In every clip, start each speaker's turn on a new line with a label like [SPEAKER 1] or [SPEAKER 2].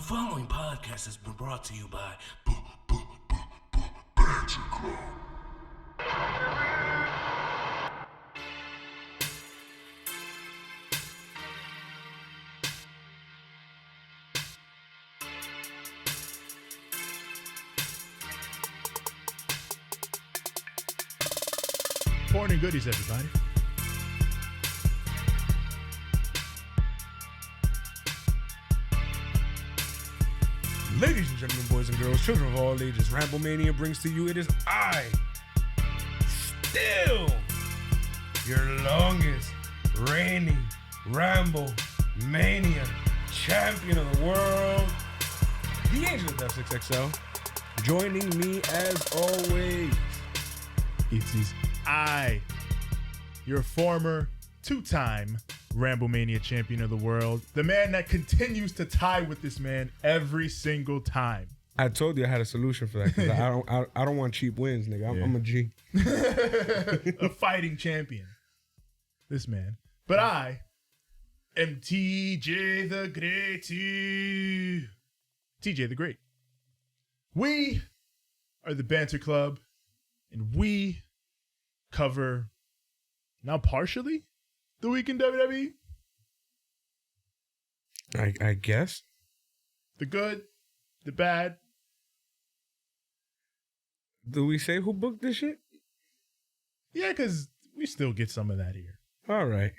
[SPEAKER 1] following podcast has been brought to you by Banter Club.
[SPEAKER 2] Morning goodies, everybody. Ladies and gentlemen, boys and girls, children of all ages, Ramblemania brings to you, it is I, still, your longest reigning Ramble Mania champion of the world, the Angel of Death 6XL. Joining me as always, it is I, your former two-time Ramblemania champion of the world, the man that continues to tie with this man every single time.
[SPEAKER 3] I told you I had a solution for that because I don't want cheap wins, nigga. I'm a G.
[SPEAKER 2] A fighting champion. This man. But I am TJ the Great. TJ the Great. We are the Banter Club, and we cover, now partially, the week in WWE.
[SPEAKER 3] I guess.
[SPEAKER 2] The good, the bad.
[SPEAKER 3] Do we say who booked this shit?
[SPEAKER 2] Yeah, because we still get some of that here.
[SPEAKER 3] All right.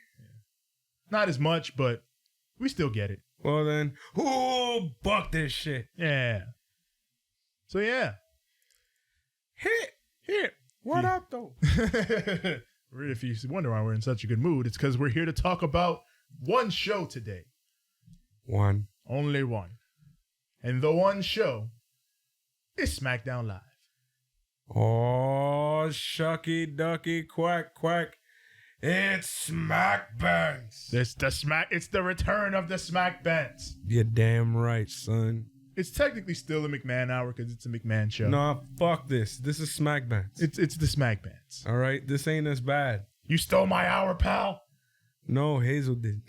[SPEAKER 2] Not as much, but we still get it.
[SPEAKER 3] Well then, who booked this shit?
[SPEAKER 2] Yeah. So yeah.
[SPEAKER 3] Hit. What up, though?
[SPEAKER 2] If you wonder why we're in such a good mood, it's because we're here to talk about one show today.
[SPEAKER 3] One.
[SPEAKER 2] Only one. And the one show is SmackDown Live.
[SPEAKER 3] Oh, shucky ducky quack quack. It's Smack Banks.
[SPEAKER 2] It's the return of the Smack Banks.
[SPEAKER 3] You're damn right, son.
[SPEAKER 2] It's technically still a McMahon hour because it's a McMahon show.
[SPEAKER 3] Nah, fuck this. This is Smack Banks.
[SPEAKER 2] It's the Smack Banks.
[SPEAKER 3] All right? This ain't as bad.
[SPEAKER 2] You stole my hour, pal.
[SPEAKER 3] No, Hazel did.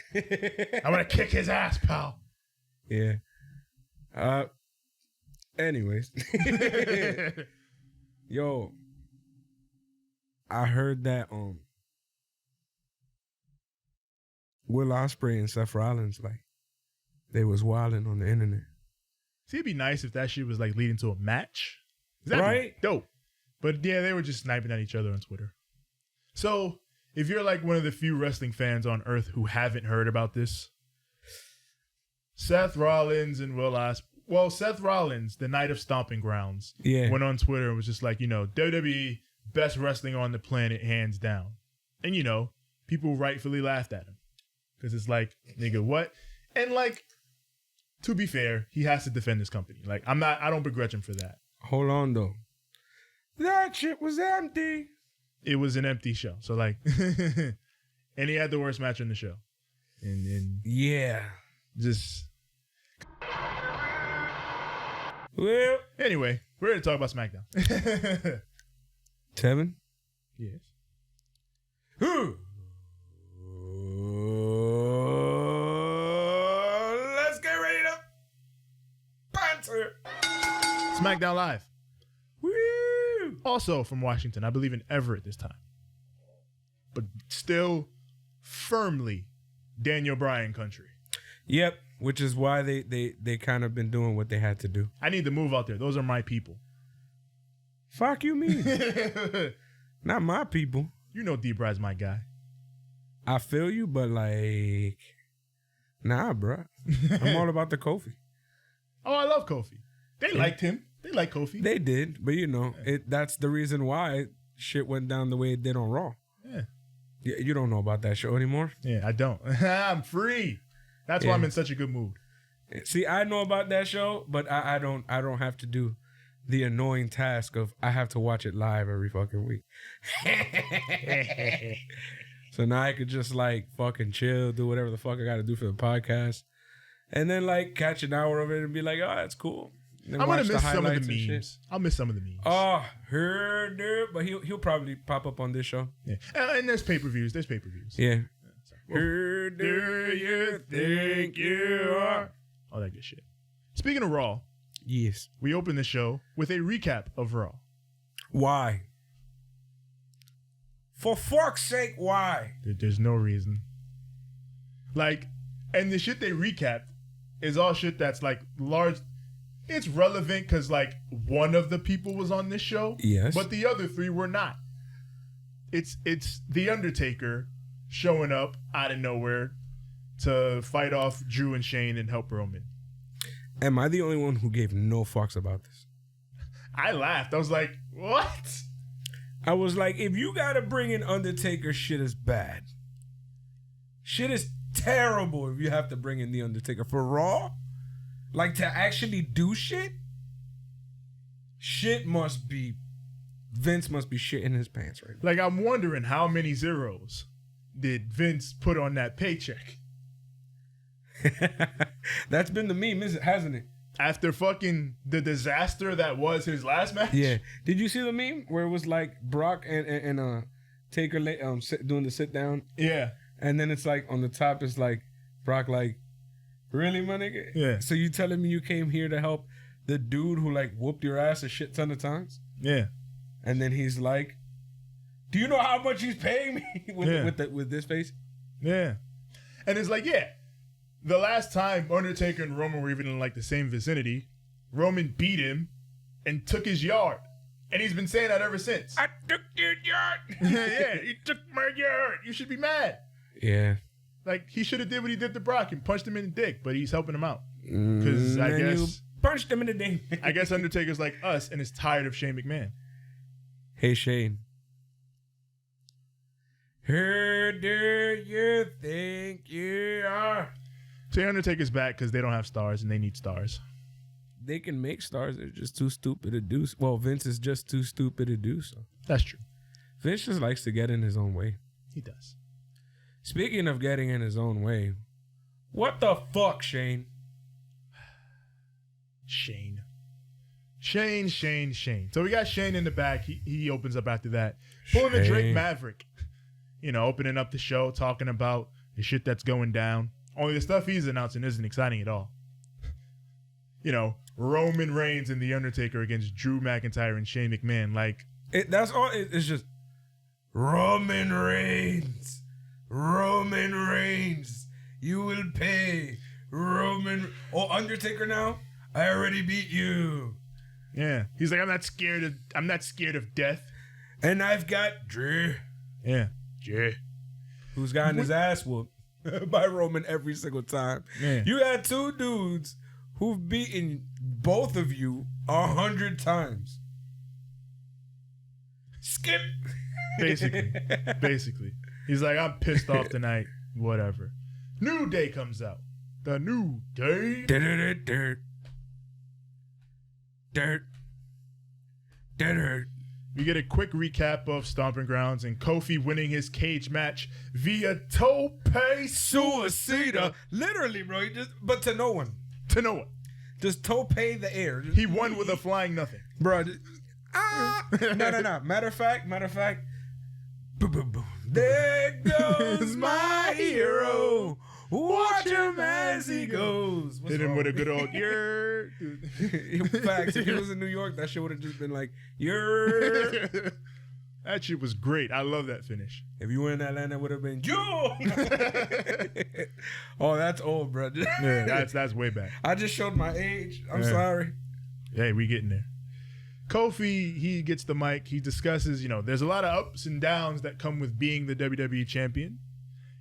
[SPEAKER 2] I'm gonna kick his ass, pal.
[SPEAKER 3] Yeah. Anyways. Yo, I heard that Will Ospreay and Seth Rollins, like, they was wilding on the internet.
[SPEAKER 2] See, it'd be nice if that shit was like leading to a match. That'd
[SPEAKER 3] right?
[SPEAKER 2] be dope. But yeah, they were just sniping at each other on Twitter. So if you're like one of the few wrestling fans on earth who haven't heard about this, Seth Rollins and Will Ospreay. Well, Seth Rollins, the night of Stomping Grounds, went on Twitter and was just like, WWE, best wrestling on the planet, hands down. And, people rightfully laughed at him. Because it's like, nigga, what? And like, to be fair, he has to defend his company. Like, I don't begrudge him for that.
[SPEAKER 3] Hold on, though. That shit was empty.
[SPEAKER 2] It was an empty show. So like, and he had the worst match on the show. And
[SPEAKER 3] yeah.
[SPEAKER 2] Just...
[SPEAKER 3] Well,
[SPEAKER 2] anyway, we're here to talk about SmackDown.
[SPEAKER 3] Tevin?
[SPEAKER 2] Yes.
[SPEAKER 3] Let's get ready to banter.
[SPEAKER 2] SmackDown Live.
[SPEAKER 3] Woo!
[SPEAKER 2] Also from Washington. I believe in Everett this time. But still firmly Daniel Bryan country.
[SPEAKER 3] Yep. Which is why they kind of been doing what they had to do.
[SPEAKER 2] I need to move out there. Those are my people.
[SPEAKER 3] Fuck you mean? Not my people.
[SPEAKER 2] You know D-Brad's my guy.
[SPEAKER 3] I feel you, but like, nah, bro. I'm all about the Kofi.
[SPEAKER 2] Oh, I love Kofi. They liked him. They like Kofi.
[SPEAKER 3] They did, but that's the reason why shit went down the way it did on Raw.
[SPEAKER 2] Yeah.
[SPEAKER 3] You don't know about that show anymore?
[SPEAKER 2] Yeah, I don't. I'm free. That's why I'm in such a good mood.
[SPEAKER 3] See, I know about that show, but I don't have to do the annoying task of I have to watch it live every fucking week. So now I could just like fucking chill, do whatever the fuck I got to do for the podcast, and then like catch an hour of it and be like, oh, that's cool.
[SPEAKER 2] I'm gonna miss some of the memes. I'll miss some of the memes.
[SPEAKER 3] Oh, heard it, but he'll probably pop up on this show.
[SPEAKER 2] Yeah, and there's pay-per-views.
[SPEAKER 3] Yeah.
[SPEAKER 2] Who do you think you are? All that good shit. Speaking of Raw,
[SPEAKER 3] Yes.
[SPEAKER 2] we open the show with a recap of Raw.
[SPEAKER 3] Why? For fuck's sake, why?
[SPEAKER 2] There's no reason. Like, and the shit they recapped is all shit that's like large. It's relevant because like one of the people was on this show.
[SPEAKER 3] Yes.
[SPEAKER 2] But the other three were not. It's The Undertaker showing up out of nowhere to fight off Drew and Shane and help Roman.
[SPEAKER 3] Am I the only one who gave no fucks about this?
[SPEAKER 2] I laughed. I was like, what?
[SPEAKER 3] I was like, if you gotta bring in Undertaker, shit is bad. Shit is terrible if you have to bring in The Undertaker. For Raw? Like, to actually do shit? Vince must be shitting his pants right now.
[SPEAKER 2] Like, I'm wondering how many zeros did Vince put on that paycheck?
[SPEAKER 3] That's been the meme, hasn't it?
[SPEAKER 2] After fucking the disaster that was his last match?
[SPEAKER 3] Yeah. Did you see the meme where it was like Brock and Taker doing the sit down?
[SPEAKER 2] Yeah.
[SPEAKER 3] And then it's like on the top it's like Brock like, really, my nigga?
[SPEAKER 2] Yeah.
[SPEAKER 3] So you telling me you came here to help the dude who like whooped your ass a shit ton of times?
[SPEAKER 2] Yeah.
[SPEAKER 3] And then he's like, do you know how much he's paying me with this face?
[SPEAKER 2] Yeah. And it's like, yeah. The last time Undertaker and Roman were even in like the same vicinity, Roman beat him and took his yard. And he's been saying that ever since. I took your yard. Yeah, he took my yard. You should be mad.
[SPEAKER 3] Yeah.
[SPEAKER 2] Like, he should have did what he did to Brock and punched him in the dick, but he's helping him out. Because I guess...
[SPEAKER 3] You punched him in the dick.
[SPEAKER 2] I guess Undertaker's like us and is tired of Shane McMahon.
[SPEAKER 3] Hey, Shane. Who do you think you are?
[SPEAKER 2] So Undertaker's back because they don't have stars and they need stars.
[SPEAKER 3] They can make stars. They're just too stupid to do so. Well, Vince is just too stupid to do so.
[SPEAKER 2] That's true.
[SPEAKER 3] Vince just likes to get in his own way.
[SPEAKER 2] He does.
[SPEAKER 3] Speaking of getting in his own way, what the fuck, Shane?
[SPEAKER 2] Shane. So we got Shane in the back. He opens up after that. Pulling the Drake Maverick. You know, opening up the show, talking about the shit that's going down. Only the stuff he's announcing isn't exciting at all. You know, Roman Reigns and The Undertaker against Drew McIntyre and Shane McMahon. Like,
[SPEAKER 3] that's all. It's just Roman Reigns. Roman Reigns. You will pay. Undertaker now? I already beat you.
[SPEAKER 2] Yeah. He's like, I'm not scared of death.
[SPEAKER 3] And I've got Drew.
[SPEAKER 2] Yeah. Drew.
[SPEAKER 3] Who's gotten his ass whooped by Roman every single time. Yeah. You got two dudes who've beaten both of you 100 times. Skip.
[SPEAKER 2] Basically. He's like, I'm pissed off tonight. Whatever. New Day comes out. The New Day. Dirt. We get a quick recap of Stomping Grounds and Kofi winning his cage match via tope suicida.
[SPEAKER 3] Literally, bro. But to no one. Just tope the air.
[SPEAKER 2] He won with a flying nothing.
[SPEAKER 3] Bro. No. Matter of fact. Boom, boom, boom. There goes my hero. Watch him as he goes.
[SPEAKER 2] Hit him with a good old yer.
[SPEAKER 3] Facts. If he was in New York, that shit would have just been like, yer.
[SPEAKER 2] That shit was great. I love that finish.
[SPEAKER 3] If you were in Atlanta, it would have been, yo. Oh, that's old, bro.
[SPEAKER 2] Yeah, that's way back.
[SPEAKER 3] I just showed my age. I'm sorry.
[SPEAKER 2] Hey, we getting there. Kofi, he gets the mic. He discusses, there's a lot of ups and downs that come with being the WWE champion.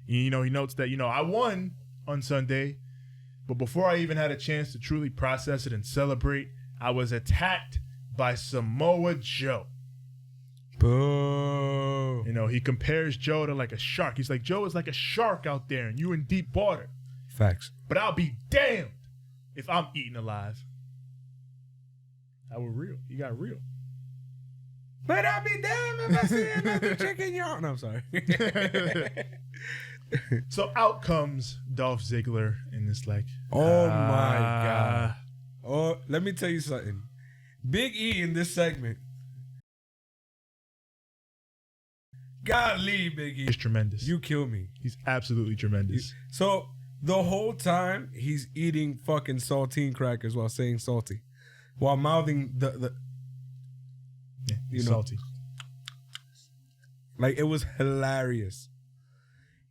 [SPEAKER 2] He notes that, I won on Sunday, but before I even had a chance to truly process it and celebrate, I was attacked by Samoa Joe.
[SPEAKER 3] Boo.
[SPEAKER 2] He compares Joe to like a shark. He's like, Joe is like a shark out there and you in deep water.
[SPEAKER 3] Facts.
[SPEAKER 2] But I'll be damned if I'm eaten alive. That was real. He got real.
[SPEAKER 3] But I'll be damned if I see another chicken, y'all. No, I'm sorry.
[SPEAKER 2] So out comes Dolph Ziggler in this
[SPEAKER 3] oh my God. Oh, let me tell you something. Big E in this segment. Golly, Big E.
[SPEAKER 2] He's tremendous.
[SPEAKER 3] You kill me.
[SPEAKER 2] He's absolutely tremendous.
[SPEAKER 3] So The whole time he's eating fucking saltine crackers while saying salty, while mouthing the you know,
[SPEAKER 2] salty.
[SPEAKER 3] like it was hilarious.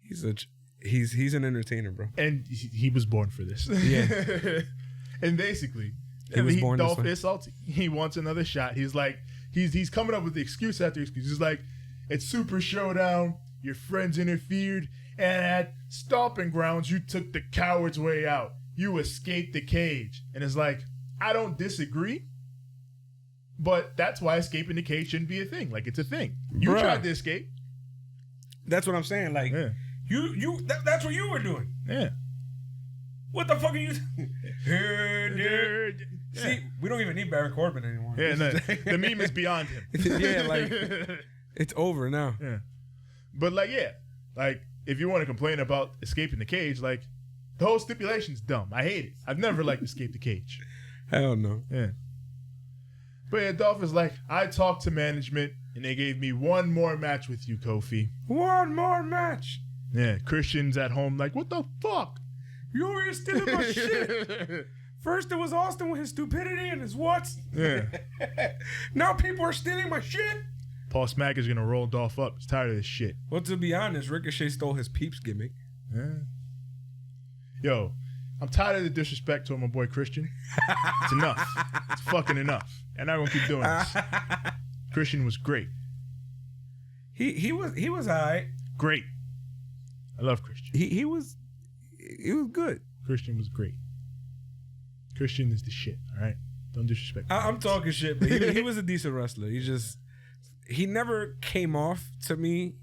[SPEAKER 3] He's an entertainer, bro.
[SPEAKER 2] And he was born for this.
[SPEAKER 3] Yeah.
[SPEAKER 2] And basically, Dolph is salty. He wants another shot. He's like, he's coming up with excuse after excuse. He's like, it's Super Showdown. Your friends interfered. And at Stomping Grounds, you took the coward's way out. You escaped the cage. And it's like, I don't disagree. But that's why escaping the cage shouldn't be a thing. Like, it's a thing. You tried to escape.
[SPEAKER 3] That's what I'm saying. Like, that's what you were doing.
[SPEAKER 2] Yeah.
[SPEAKER 3] What the fuck are you See, we don't even need Baron Corbin anymore.
[SPEAKER 2] Yeah, no, the meme is beyond him.
[SPEAKER 3] Yeah, like, it's over now.
[SPEAKER 2] Yeah. But, like, yeah. Like, if you want to complain about escaping the cage, like, the whole stipulation's dumb. I hate it. I've never liked escape the cage.
[SPEAKER 3] Hell no.
[SPEAKER 2] Yeah. But yeah, Dolph is like, I talked to management and they gave me one more match with you, Kofi.
[SPEAKER 3] One more match.
[SPEAKER 2] Yeah, Christian's at home like, what the fuck?
[SPEAKER 3] You were stealing my shit. First it was Austin with his stupidity and his what's.
[SPEAKER 2] Yeah.
[SPEAKER 3] Now people are stealing my shit.
[SPEAKER 2] Paul Smack is going to roll Dolph up. He's tired of this shit.
[SPEAKER 3] Well, to be honest, Ricochet stole his Peeps gimmick.
[SPEAKER 2] Yeah. Yo, I'm tired of the disrespect to my boy Christian. It's enough. It's fucking enough. And I'm going to keep doing this. Christian was great.
[SPEAKER 3] He was all right.
[SPEAKER 2] Great. I love Christian.
[SPEAKER 3] He was good.
[SPEAKER 2] Christian was great. Christian is the shit, all right? Don't disrespect me.
[SPEAKER 3] I'm talking shit, but he was a decent wrestler. He never came off to me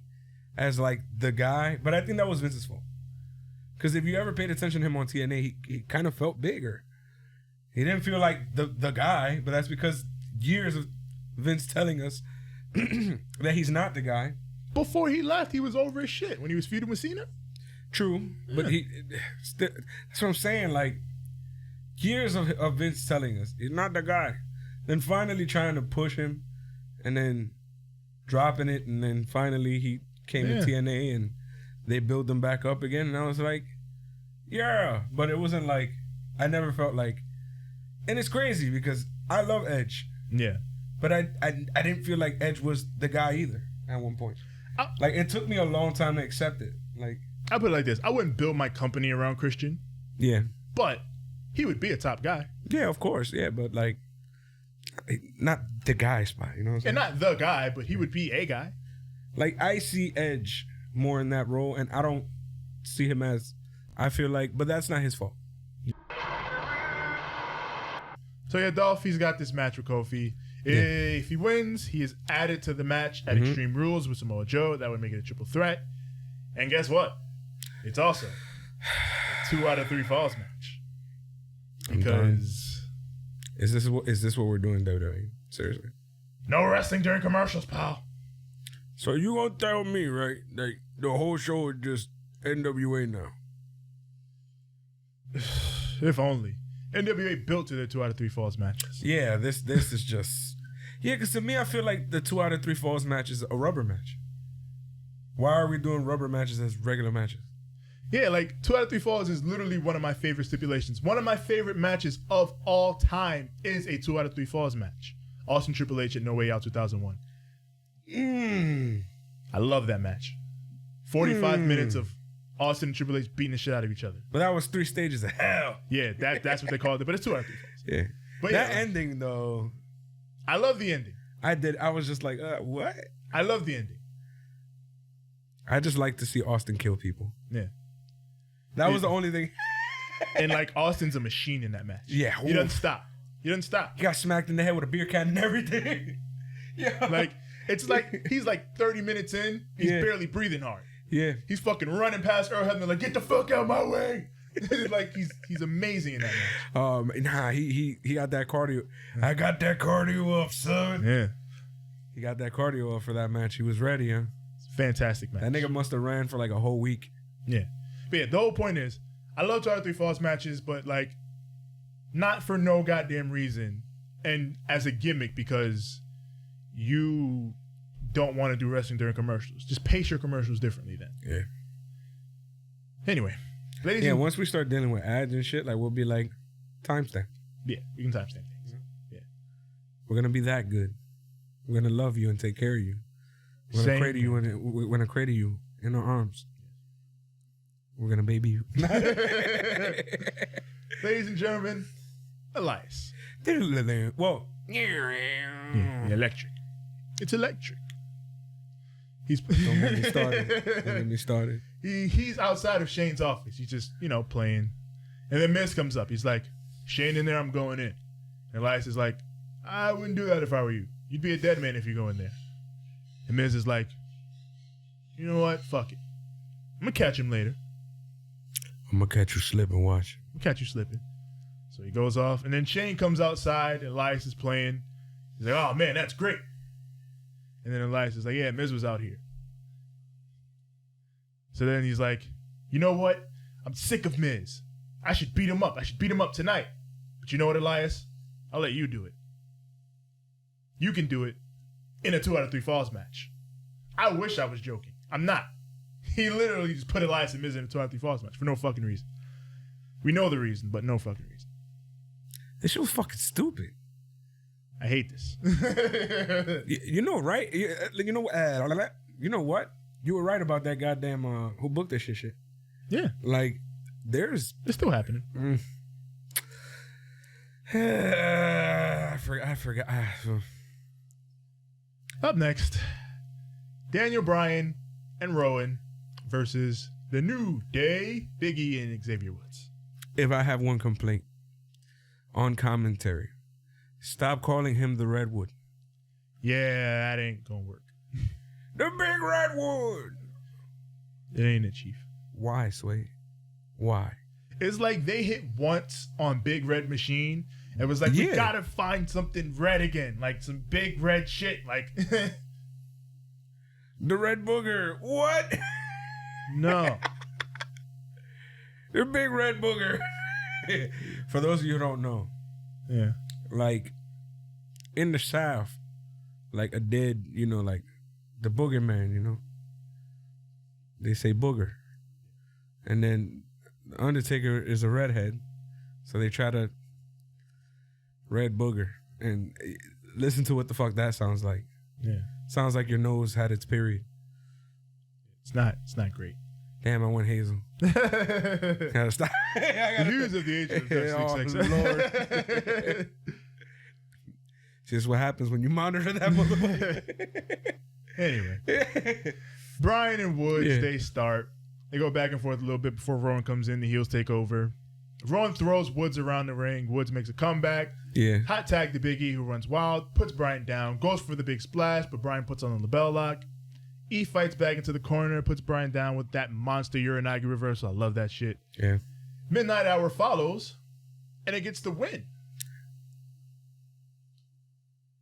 [SPEAKER 3] as like the guy, but I think that was Vince's fault. Because if you ever paid attention to him on TNA, he kind of felt bigger. He didn't feel like the guy, but that's because years of Vince telling us that he's not the guy.
[SPEAKER 2] Before he left, he was over his shit when he was feuding with Cena.
[SPEAKER 3] True, but that's what I'm saying. Like, years of Vince telling us he's not the guy, then finally trying to push him, and then dropping it, and then finally he came to TNA and they built him back up again, and I was like, yeah, but it wasn't like, I never felt like, and it's crazy because I love Edge.
[SPEAKER 2] Yeah.
[SPEAKER 3] But I didn't feel like Edge was the guy either at one point. Like, it took me a long time to accept it. Like,
[SPEAKER 2] I put it like this. I wouldn't build my company around Christian.
[SPEAKER 3] Yeah.
[SPEAKER 2] But he would be a top guy.
[SPEAKER 3] Yeah, of course. Yeah, but like, not the guy spot, you know what I'm saying?
[SPEAKER 2] And not the guy, but he would be a guy.
[SPEAKER 3] Like, I see Edge more in that role, and I don't see him as, I feel like, but that's not his fault.
[SPEAKER 2] So yeah, Dolph, he's got this match with Kofi. Yeah. If he wins, he is added to the match at Extreme Rules with Samoa Joe. That would make it a triple threat. And guess what? It's also a 2 out of 3 falls match. Because
[SPEAKER 3] is this what we're doing, WWE? Seriously.
[SPEAKER 2] No wrestling during commercials, pal.
[SPEAKER 3] So you gonna tell me, right, that the whole show is just NWA now?
[SPEAKER 2] If only. NWA built to their 2 out of 3 falls matches.
[SPEAKER 3] Yeah, this is just... Yeah, because to me, I feel like the 2 out of 3 falls match is a rubber match. Why are we doing rubber matches as regular matches?
[SPEAKER 2] Yeah, like 2 out of 3 falls is literally one of my favorite stipulations. One of my favorite matches of all time is a 2 out of 3 falls match. Austin Triple H at No Way Out 2001. I love that match. 45 minutes of Austin and Triple H beating the shit out of each other.
[SPEAKER 3] But that was 3 stages of hell.
[SPEAKER 2] Yeah, that's what they called it. But it's 2 out of 3 falls.
[SPEAKER 3] Yeah.
[SPEAKER 2] But
[SPEAKER 3] that ending, though.
[SPEAKER 2] I love the ending.
[SPEAKER 3] I was just like, what?
[SPEAKER 2] I love the ending.
[SPEAKER 3] I just like to see Austin kill people.
[SPEAKER 2] Yeah.
[SPEAKER 3] That was the only thing.
[SPEAKER 2] And like, Austin's a machine in that match.
[SPEAKER 3] Yeah.
[SPEAKER 2] He doesn't stop. He doesn't stop.
[SPEAKER 3] He got smacked in the head with a beer can and everything. Yeah.
[SPEAKER 2] Like, it's like, he's like 30 minutes in. He's barely breathing hard.
[SPEAKER 3] Yeah.
[SPEAKER 2] He's fucking running past Earl Hebner like, get the fuck out of my way. Like, he's amazing in that match.
[SPEAKER 3] Nah, he got that cardio. I got that cardio up, son.
[SPEAKER 2] Yeah.
[SPEAKER 3] He got that cardio up for that match. He was ready, huh?
[SPEAKER 2] Fantastic match.
[SPEAKER 3] That nigga must have ran for like a whole week.
[SPEAKER 2] Yeah. But yeah, the whole point is, I love 2 out of 3 falls matches, but like, not for no goddamn reason. And as a gimmick, because you don't want to do wrestling during commercials. Just pace your commercials differently then.
[SPEAKER 3] Yeah.
[SPEAKER 2] Anyway. Ladies
[SPEAKER 3] Yeah,
[SPEAKER 2] and,
[SPEAKER 3] once we start dealing with ads and shit, like we'll be like, timestamp.
[SPEAKER 2] yeah, we can timestamp things.
[SPEAKER 3] We're gonna be that good. We're gonna love you and take care of you. We're gonna
[SPEAKER 2] Same
[SPEAKER 3] cradle you we're gonna cradle you in our arms. We're gonna baby you.
[SPEAKER 2] Ladies and gentlemen, Elias.
[SPEAKER 3] Whoa.
[SPEAKER 2] Yeah, electric. It's electric. He's
[SPEAKER 3] Don't get me started. Don't get me started.
[SPEAKER 2] He's outside of Shane's office. He's just, playing. And then Miz comes up. He's like, Shane in there, I'm going in. And Elias is like, I wouldn't do that if I were you. You'd be a dead man if you go in there. And Miz is like, you know what? Fuck it. I'm going to catch him later.
[SPEAKER 3] I'm gonna catch you slipping, watch.
[SPEAKER 2] I'm going to catch you slipping. So he goes off. And then Shane comes outside. And Elias is playing. He's like, oh, man, that's great. And then Elias is like, yeah, Miz was out here. So then he's like, you know what? I'm sick of Miz. I should beat him up. I should beat him up tonight. But you know what, Elias? I'll let you do it. You can do it in a 2 out of 3 falls match. I wish I was joking. I'm not. He literally just put Elias and Miz in a 2 out of 3 falls match for no fucking reason. We know the reason, but no fucking reason.
[SPEAKER 3] This shit was fucking stupid.
[SPEAKER 2] I hate this.
[SPEAKER 3] You know, right? You know what? You were right about that goddamn who booked this shit.
[SPEAKER 2] Yeah.
[SPEAKER 3] Like, it's
[SPEAKER 2] still happening.
[SPEAKER 3] I forgot.
[SPEAKER 2] Up next, Daniel Bryan and Rowan versus the New Day, Big E and Xavier Woods.
[SPEAKER 3] If I have one complaint on commentary, stop calling him the Redwood.
[SPEAKER 2] Yeah, that ain't gonna work.
[SPEAKER 3] The Big Redwood.
[SPEAKER 2] It ain't it, Chief.
[SPEAKER 3] Why, Sway? Why?
[SPEAKER 2] It's like they hit once on Big Red Machine. It was like, we gotta find something red again. Like some big red shit. Like
[SPEAKER 3] the Red Booger. What?
[SPEAKER 2] No.
[SPEAKER 3] The Big Red Booger. For those of you who don't know.
[SPEAKER 2] Yeah.
[SPEAKER 3] Like in the South, like a dead, like the boogeyman, they say booger. And then the Undertaker is a redhead. So they try to Red Booger. And listen to what the fuck that sounds like.
[SPEAKER 2] Yeah.
[SPEAKER 3] Sounds like your nose had its period.
[SPEAKER 2] It's not great.
[SPEAKER 3] Damn, I went Hazel. Gotta stop.
[SPEAKER 2] The views of the agent of
[SPEAKER 3] Lord. This is what happens when you monitor that motherfucker.
[SPEAKER 2] Anyway. Bryan and Woods, they start. They go back and forth a little bit before Rowan comes in. The heels take over. Rowan throws Woods around the ring. Woods makes a comeback.
[SPEAKER 3] Yeah.
[SPEAKER 2] Hot tag to Big E, who runs wild, puts Bryan down, goes for the big splash, but Bryan puts on the label lock. E fights back into the corner, puts Bryan down with that monster Uranagi reversal. I love that shit.
[SPEAKER 3] Yeah.
[SPEAKER 2] Midnight Hour follows, and it gets the win.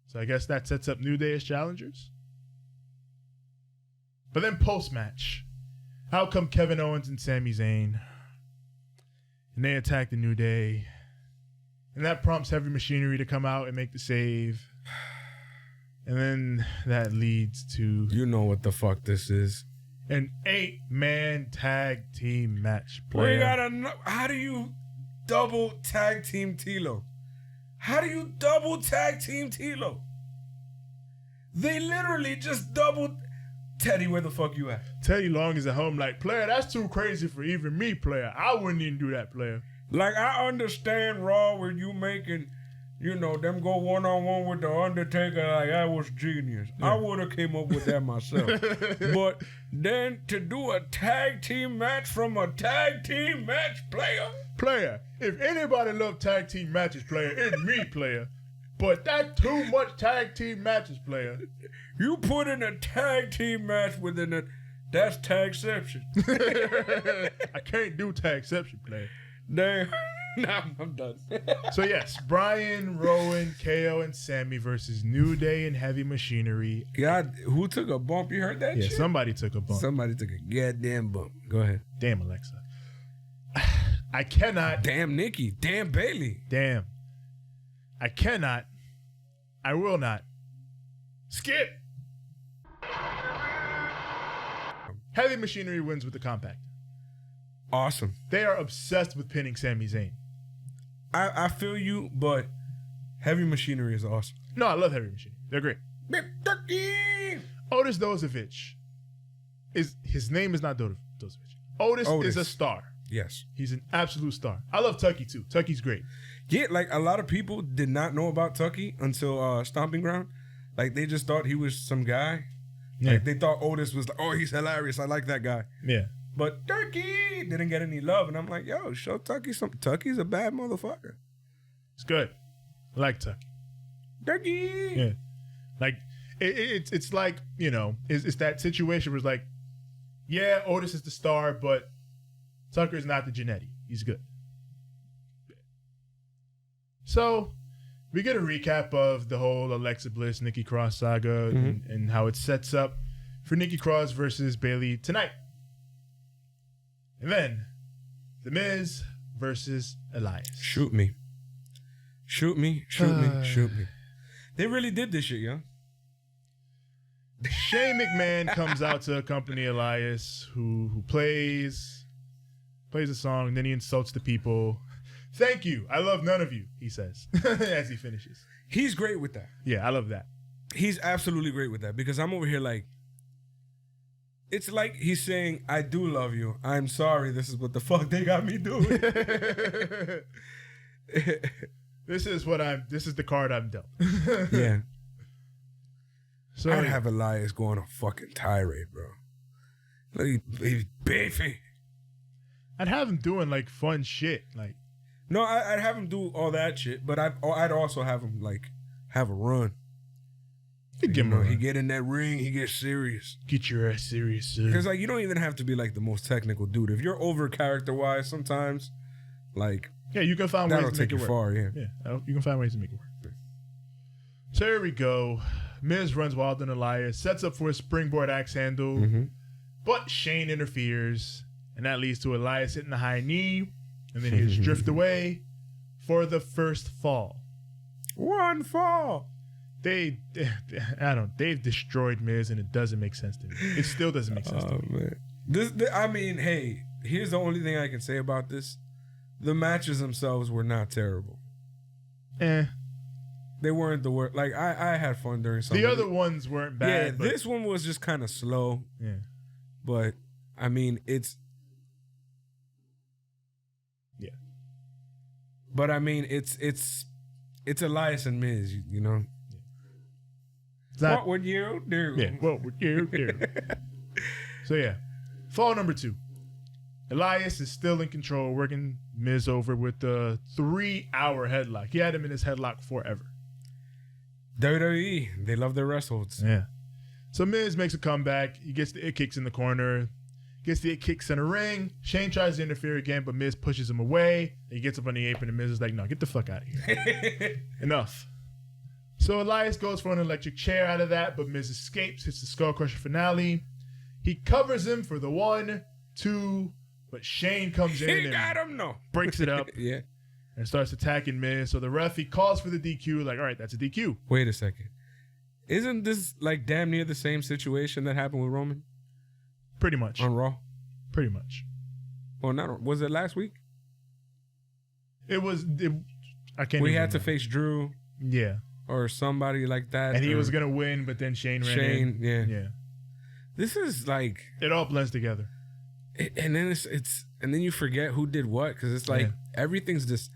[SPEAKER 2] So I guess that sets up New Day as challengers. But then post-match, out come Kevin Owens and Sami Zayn. And they attack the New Day. And that prompts Heavy Machinery to come out and make the save. And then that leads to...
[SPEAKER 3] You know what the fuck this is.
[SPEAKER 2] An 8-man tag team match. Player.
[SPEAKER 3] We gotta know. How do you double tag team Tilo? How do you double tag team Tilo? They literally just doubled... Teddy, where the fuck you at?
[SPEAKER 2] Teddy Long is at home like, player, that's too crazy for even me, player. I wouldn't even do that, player.
[SPEAKER 3] Like, I understand Raw when you making, them go one-on-one with The Undertaker. Like, that was genius. Yeah. I would have came up with that myself. But then to do a tag team match from a tag team match, player.
[SPEAKER 2] Player, if anybody love tag team matches, player, it's me, player. But that's too much tag team matches, player.
[SPEAKER 3] You put in a tag team match within it, that's tagception.
[SPEAKER 2] I can't do tagception, player.
[SPEAKER 3] Damn. Nah, I'm done.
[SPEAKER 2] So yes, Bryan, Rowan, KO, and Sammy versus New Day and Heavy Machinery.
[SPEAKER 3] God, who took a bump? You heard that shit?
[SPEAKER 2] Yeah, somebody took a bump.
[SPEAKER 3] Somebody took a goddamn bump. Go ahead.
[SPEAKER 2] Damn, Alexa. I cannot.
[SPEAKER 3] Damn, Nikki. Damn, Bailey.
[SPEAKER 2] Damn. I cannot. I will not. Skip. Heavy Machinery wins with the compact.
[SPEAKER 3] Awesome.
[SPEAKER 2] They are obsessed with pinning Sami Zayn.
[SPEAKER 3] I feel you, but Heavy Machinery is awesome.
[SPEAKER 2] No, I love Heavy Machinery. They're great. Otis Dozovich his name is not Dozovich. Otis is a star.
[SPEAKER 3] Yes.
[SPEAKER 2] He's an absolute star. I love Tucky too. Tucky's great.
[SPEAKER 3] Yeah, like a lot of people did not know about Tucky until Stomping Ground. Like they just thought he was some guy.
[SPEAKER 2] Yeah.
[SPEAKER 3] Like they thought Otis was like, oh, he's hilarious. I like that guy.
[SPEAKER 2] Yeah.
[SPEAKER 3] But Tucky didn't get any love. And I'm like, yo, show Tucky some. Tucky's a bad motherfucker.
[SPEAKER 2] It's good. I like Tucky.
[SPEAKER 3] Tucky.
[SPEAKER 2] Yeah. Like it's like, you know, it's that situation where it's like, yeah, Otis is the star, but Tucker's not the Jannetty. He's good. So we get a recap of the whole Alexa Bliss, Nikki Cross saga and how it sets up for Nikki Cross versus Bayley tonight. And then The Miz versus Elias.
[SPEAKER 3] Shoot me. Shoot me. Shoot me. Shoot me. They really did this shit, yo.
[SPEAKER 2] Shane McMahon comes out to accompany Elias, who plays a song, and then he insults the people. Thank you. I love none of you, he says, as he finishes.
[SPEAKER 3] He's great with that.
[SPEAKER 2] Yeah, I love that.
[SPEAKER 3] He's absolutely great with that because I'm over here like, it's like he's saying, I do love you. I'm sorry. This is what the fuck they got me doing.
[SPEAKER 2] This is the card I'm dealt.
[SPEAKER 3] Yeah.
[SPEAKER 2] So
[SPEAKER 3] I'd have Elias go on a fucking tirade, bro. Like, he's beefy.
[SPEAKER 2] I'd have him doing like fun shit. Like,
[SPEAKER 3] no, I'd have him do all that shit, but I'd also have him like have a run.
[SPEAKER 2] He
[SPEAKER 3] get in that ring, he gets serious.
[SPEAKER 2] Get your ass serious, sir.
[SPEAKER 3] Because like you don't even have to be like the most technical dude. If you're over character wise, sometimes like
[SPEAKER 2] yeah, you can find ways to make it work.
[SPEAKER 3] Far, yeah.
[SPEAKER 2] Yeah, you can find ways to make it work. So here we go. Miz runs wild on Elias, sets up for a springboard axe handle, but Shane interferes, and that leads to Elias hitting the high knee, and then he gets drift away for the first fall.
[SPEAKER 3] One fall.
[SPEAKER 2] They've destroyed Miz, and it doesn't make sense to me. It still doesn't make sense to me.
[SPEAKER 3] Man. I mean, hey, here's the only thing I can say about this. The matches themselves were not terrible. They weren't the worst. Like, I had fun during some.
[SPEAKER 2] The other ones weren't bad.
[SPEAKER 3] Yeah, this one was just kind of slow.
[SPEAKER 2] Yeah.
[SPEAKER 3] But, I mean, it's...
[SPEAKER 2] Yeah.
[SPEAKER 3] But, I mean, it's Elias and Miz, you know?
[SPEAKER 2] Yeah.
[SPEAKER 3] What would you do?
[SPEAKER 2] Yeah, what would you do? So, yeah. Fall number 2. Elias is still in control, working Miz over with the 3-hour headlock. He had him in his headlock forever.
[SPEAKER 3] WWE, they love their wrestles.
[SPEAKER 2] Yeah. So Miz makes a comeback. He gets the it kicks in the corner. Gets the it kicks in the ring. Shane tries to interfere again, but Miz pushes him away. He gets up on the apron, and Miz is like, no, get the fuck out of here. Enough. So Elias goes for an electric chair out of that, but Miz escapes, hits the Skull Crusher finale. He covers him for the 1, 2, but Shane comes in and breaks it up.
[SPEAKER 3] Yeah.
[SPEAKER 2] And starts attacking Miz. So the ref, he calls for the DQ, like, all right, that's a DQ.
[SPEAKER 3] Wait a second. Isn't this like damn near the same situation that happened with Roman?
[SPEAKER 2] Pretty much.
[SPEAKER 3] On Raw?
[SPEAKER 2] Pretty much.
[SPEAKER 3] Well, not was it last week?
[SPEAKER 2] I can't
[SPEAKER 3] We
[SPEAKER 2] even
[SPEAKER 3] had to
[SPEAKER 2] remember.
[SPEAKER 3] face Drew.
[SPEAKER 2] Yeah.
[SPEAKER 3] Or somebody like that.
[SPEAKER 2] And he was going to win, but then Shane ran in.
[SPEAKER 3] Yeah.
[SPEAKER 2] Yeah.
[SPEAKER 3] This is like...
[SPEAKER 2] It all blends together.
[SPEAKER 3] And then it's and then you forget who did what, because it's like everything's just...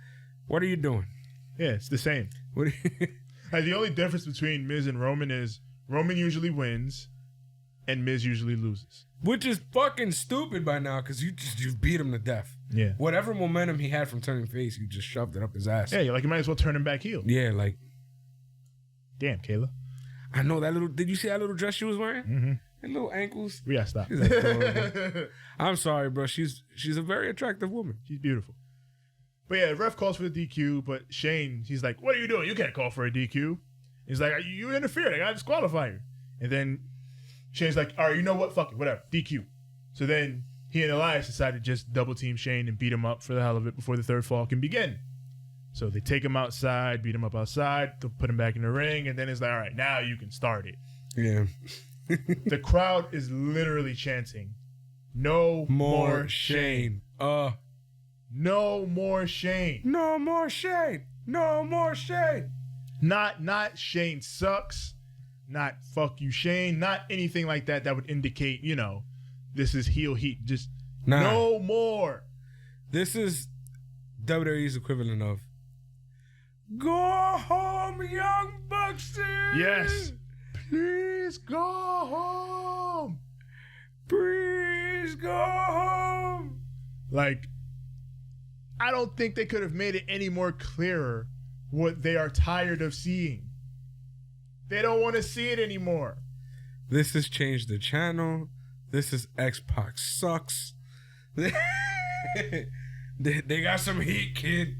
[SPEAKER 3] What are you doing?
[SPEAKER 2] Yeah, it's the same.
[SPEAKER 3] What?
[SPEAKER 2] Like, the only difference between Miz and Roman is Roman usually wins and Miz usually loses.
[SPEAKER 3] Which is fucking stupid by now, because you beat him to death.
[SPEAKER 2] Yeah.
[SPEAKER 3] Whatever momentum he had from turning face, you just shoved it up his ass.
[SPEAKER 2] Yeah, you're like, you might as well turn him back heel.
[SPEAKER 3] Yeah, like...
[SPEAKER 2] Damn, Kayla.
[SPEAKER 3] I know that little... Did you see that little dress she was wearing?
[SPEAKER 2] Mm-hmm.
[SPEAKER 3] And little ankles.
[SPEAKER 2] We gotta stop.
[SPEAKER 3] She's adorable. I'm sorry, bro. She's a very attractive woman.
[SPEAKER 2] She's beautiful. But yeah, the ref calls for the DQ, but Shane, he's like, what are you doing? You can't call for a DQ. He's like, you interfered. I gotta disqualify you. And then Shane's like, all right, you know what? Fuck it. Whatever. DQ. So then he and Elias decide to just double team Shane and beat him up for the hell of it before the third fall can begin. So they take him outside, beat him up outside, to put him back in the ring, and then it's like, all right, now you can start it.
[SPEAKER 3] Yeah.
[SPEAKER 2] The crowd is literally chanting, no more Shane. No more Shane.
[SPEAKER 3] No more Shane. No more Shane.
[SPEAKER 2] Not Shane sucks. Not fuck you Shane. Not anything like that that would indicate, this is heel heat. Just no more.
[SPEAKER 3] This is WWE's equivalent of go home, young Bucks.
[SPEAKER 2] Yes. Please go home.
[SPEAKER 3] Please go home.
[SPEAKER 2] Like, I don't think they could have made it any more clearer what they are tired of seeing. They don't want to see it anymore.
[SPEAKER 3] This has changed the channel. This is X-Pac sucks. They got some heat, kid.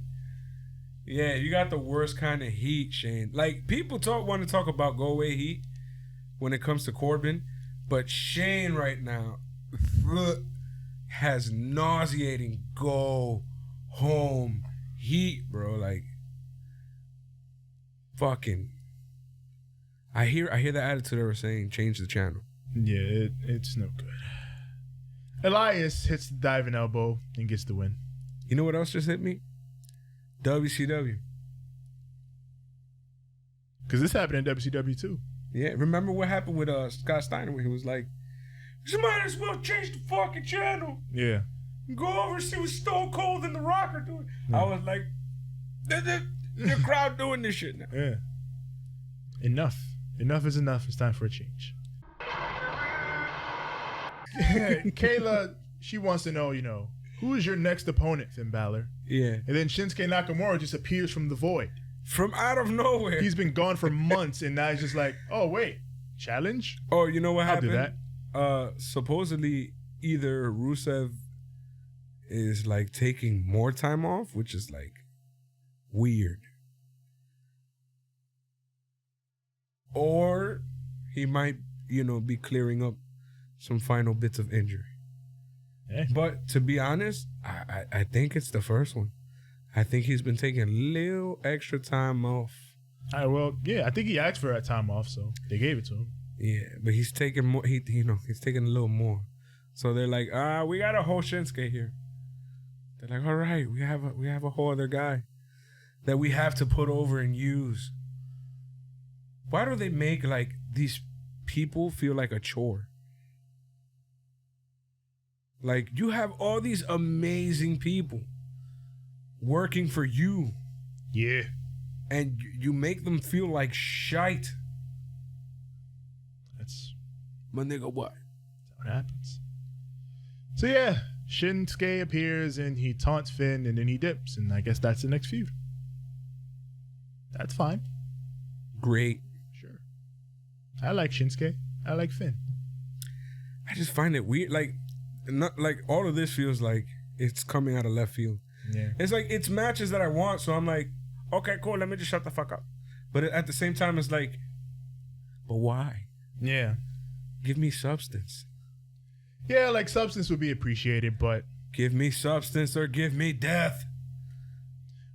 [SPEAKER 3] Yeah, you got the worst kind of heat, Shane. Like, people want to talk about go away heat when it comes to Corbin, but Shane right now has nauseating go home heat, bro. Like, fucking. I hear the attitude they were saying, change the channel.
[SPEAKER 2] Yeah, it's no good. Elias hits the diving elbow and gets the win.
[SPEAKER 3] You know what else just hit me? WCW.
[SPEAKER 2] Because this happened in WCW too.
[SPEAKER 3] Yeah, remember what happened with Scott Steiner when he was like, you might as well change the fucking channel.
[SPEAKER 2] Yeah.
[SPEAKER 3] Go over and see what Stone Cold and The Rock are doing. Yeah. I was like, the crowd doing this shit now.
[SPEAKER 2] Yeah. Enough. Enough is enough. It's time for a change. Kayla, she wants to know, who is your next opponent, Finn Balor?
[SPEAKER 3] Yeah.
[SPEAKER 2] And then Shinsuke Nakamura just appears from the void.
[SPEAKER 3] From out of nowhere.
[SPEAKER 2] He's been gone for months, and now he's just like, oh, wait, challenge?
[SPEAKER 3] Oh, you know what happened?
[SPEAKER 2] I'll do
[SPEAKER 3] that. Supposedly, either Rusev is like taking more time off, which is like weird. Or he might, be clearing up some final bits of injury.
[SPEAKER 2] Yeah.
[SPEAKER 3] But to be honest, I think it's the first one. I think he's been taking a little extra time off.
[SPEAKER 2] Well, yeah, I think he asked for that time off, so they gave it to him.
[SPEAKER 3] Yeah, but he's taking more. He's taking a little more. So they're like, we got a whole Shinsuke here. They're like, all right, we have a whole other guy that we have to put over and use. Why do they make like these people feel like a chore? Like, you have all these amazing people working for you.
[SPEAKER 2] Yeah.
[SPEAKER 3] And you make them feel like shite.
[SPEAKER 2] That's
[SPEAKER 3] my nigga, what?
[SPEAKER 2] That's what happens. So yeah, Shinsuke appears and he taunts Finn and then he dips, and I guess that's the next feud. That's fine.
[SPEAKER 3] Great.
[SPEAKER 2] Sure. I like Shinsuke. I like Finn.
[SPEAKER 3] I just find it weird. Like, not like all of this feels like it's coming out of left field.
[SPEAKER 2] Yeah.
[SPEAKER 3] It's like it's matches that I want, so I'm like, okay, cool, let me just shut the fuck up. But at the same time, it's like, but why?
[SPEAKER 2] Yeah.
[SPEAKER 3] Give me substance.
[SPEAKER 2] Yeah, like substance would be appreciated, but
[SPEAKER 3] give me substance or give me death.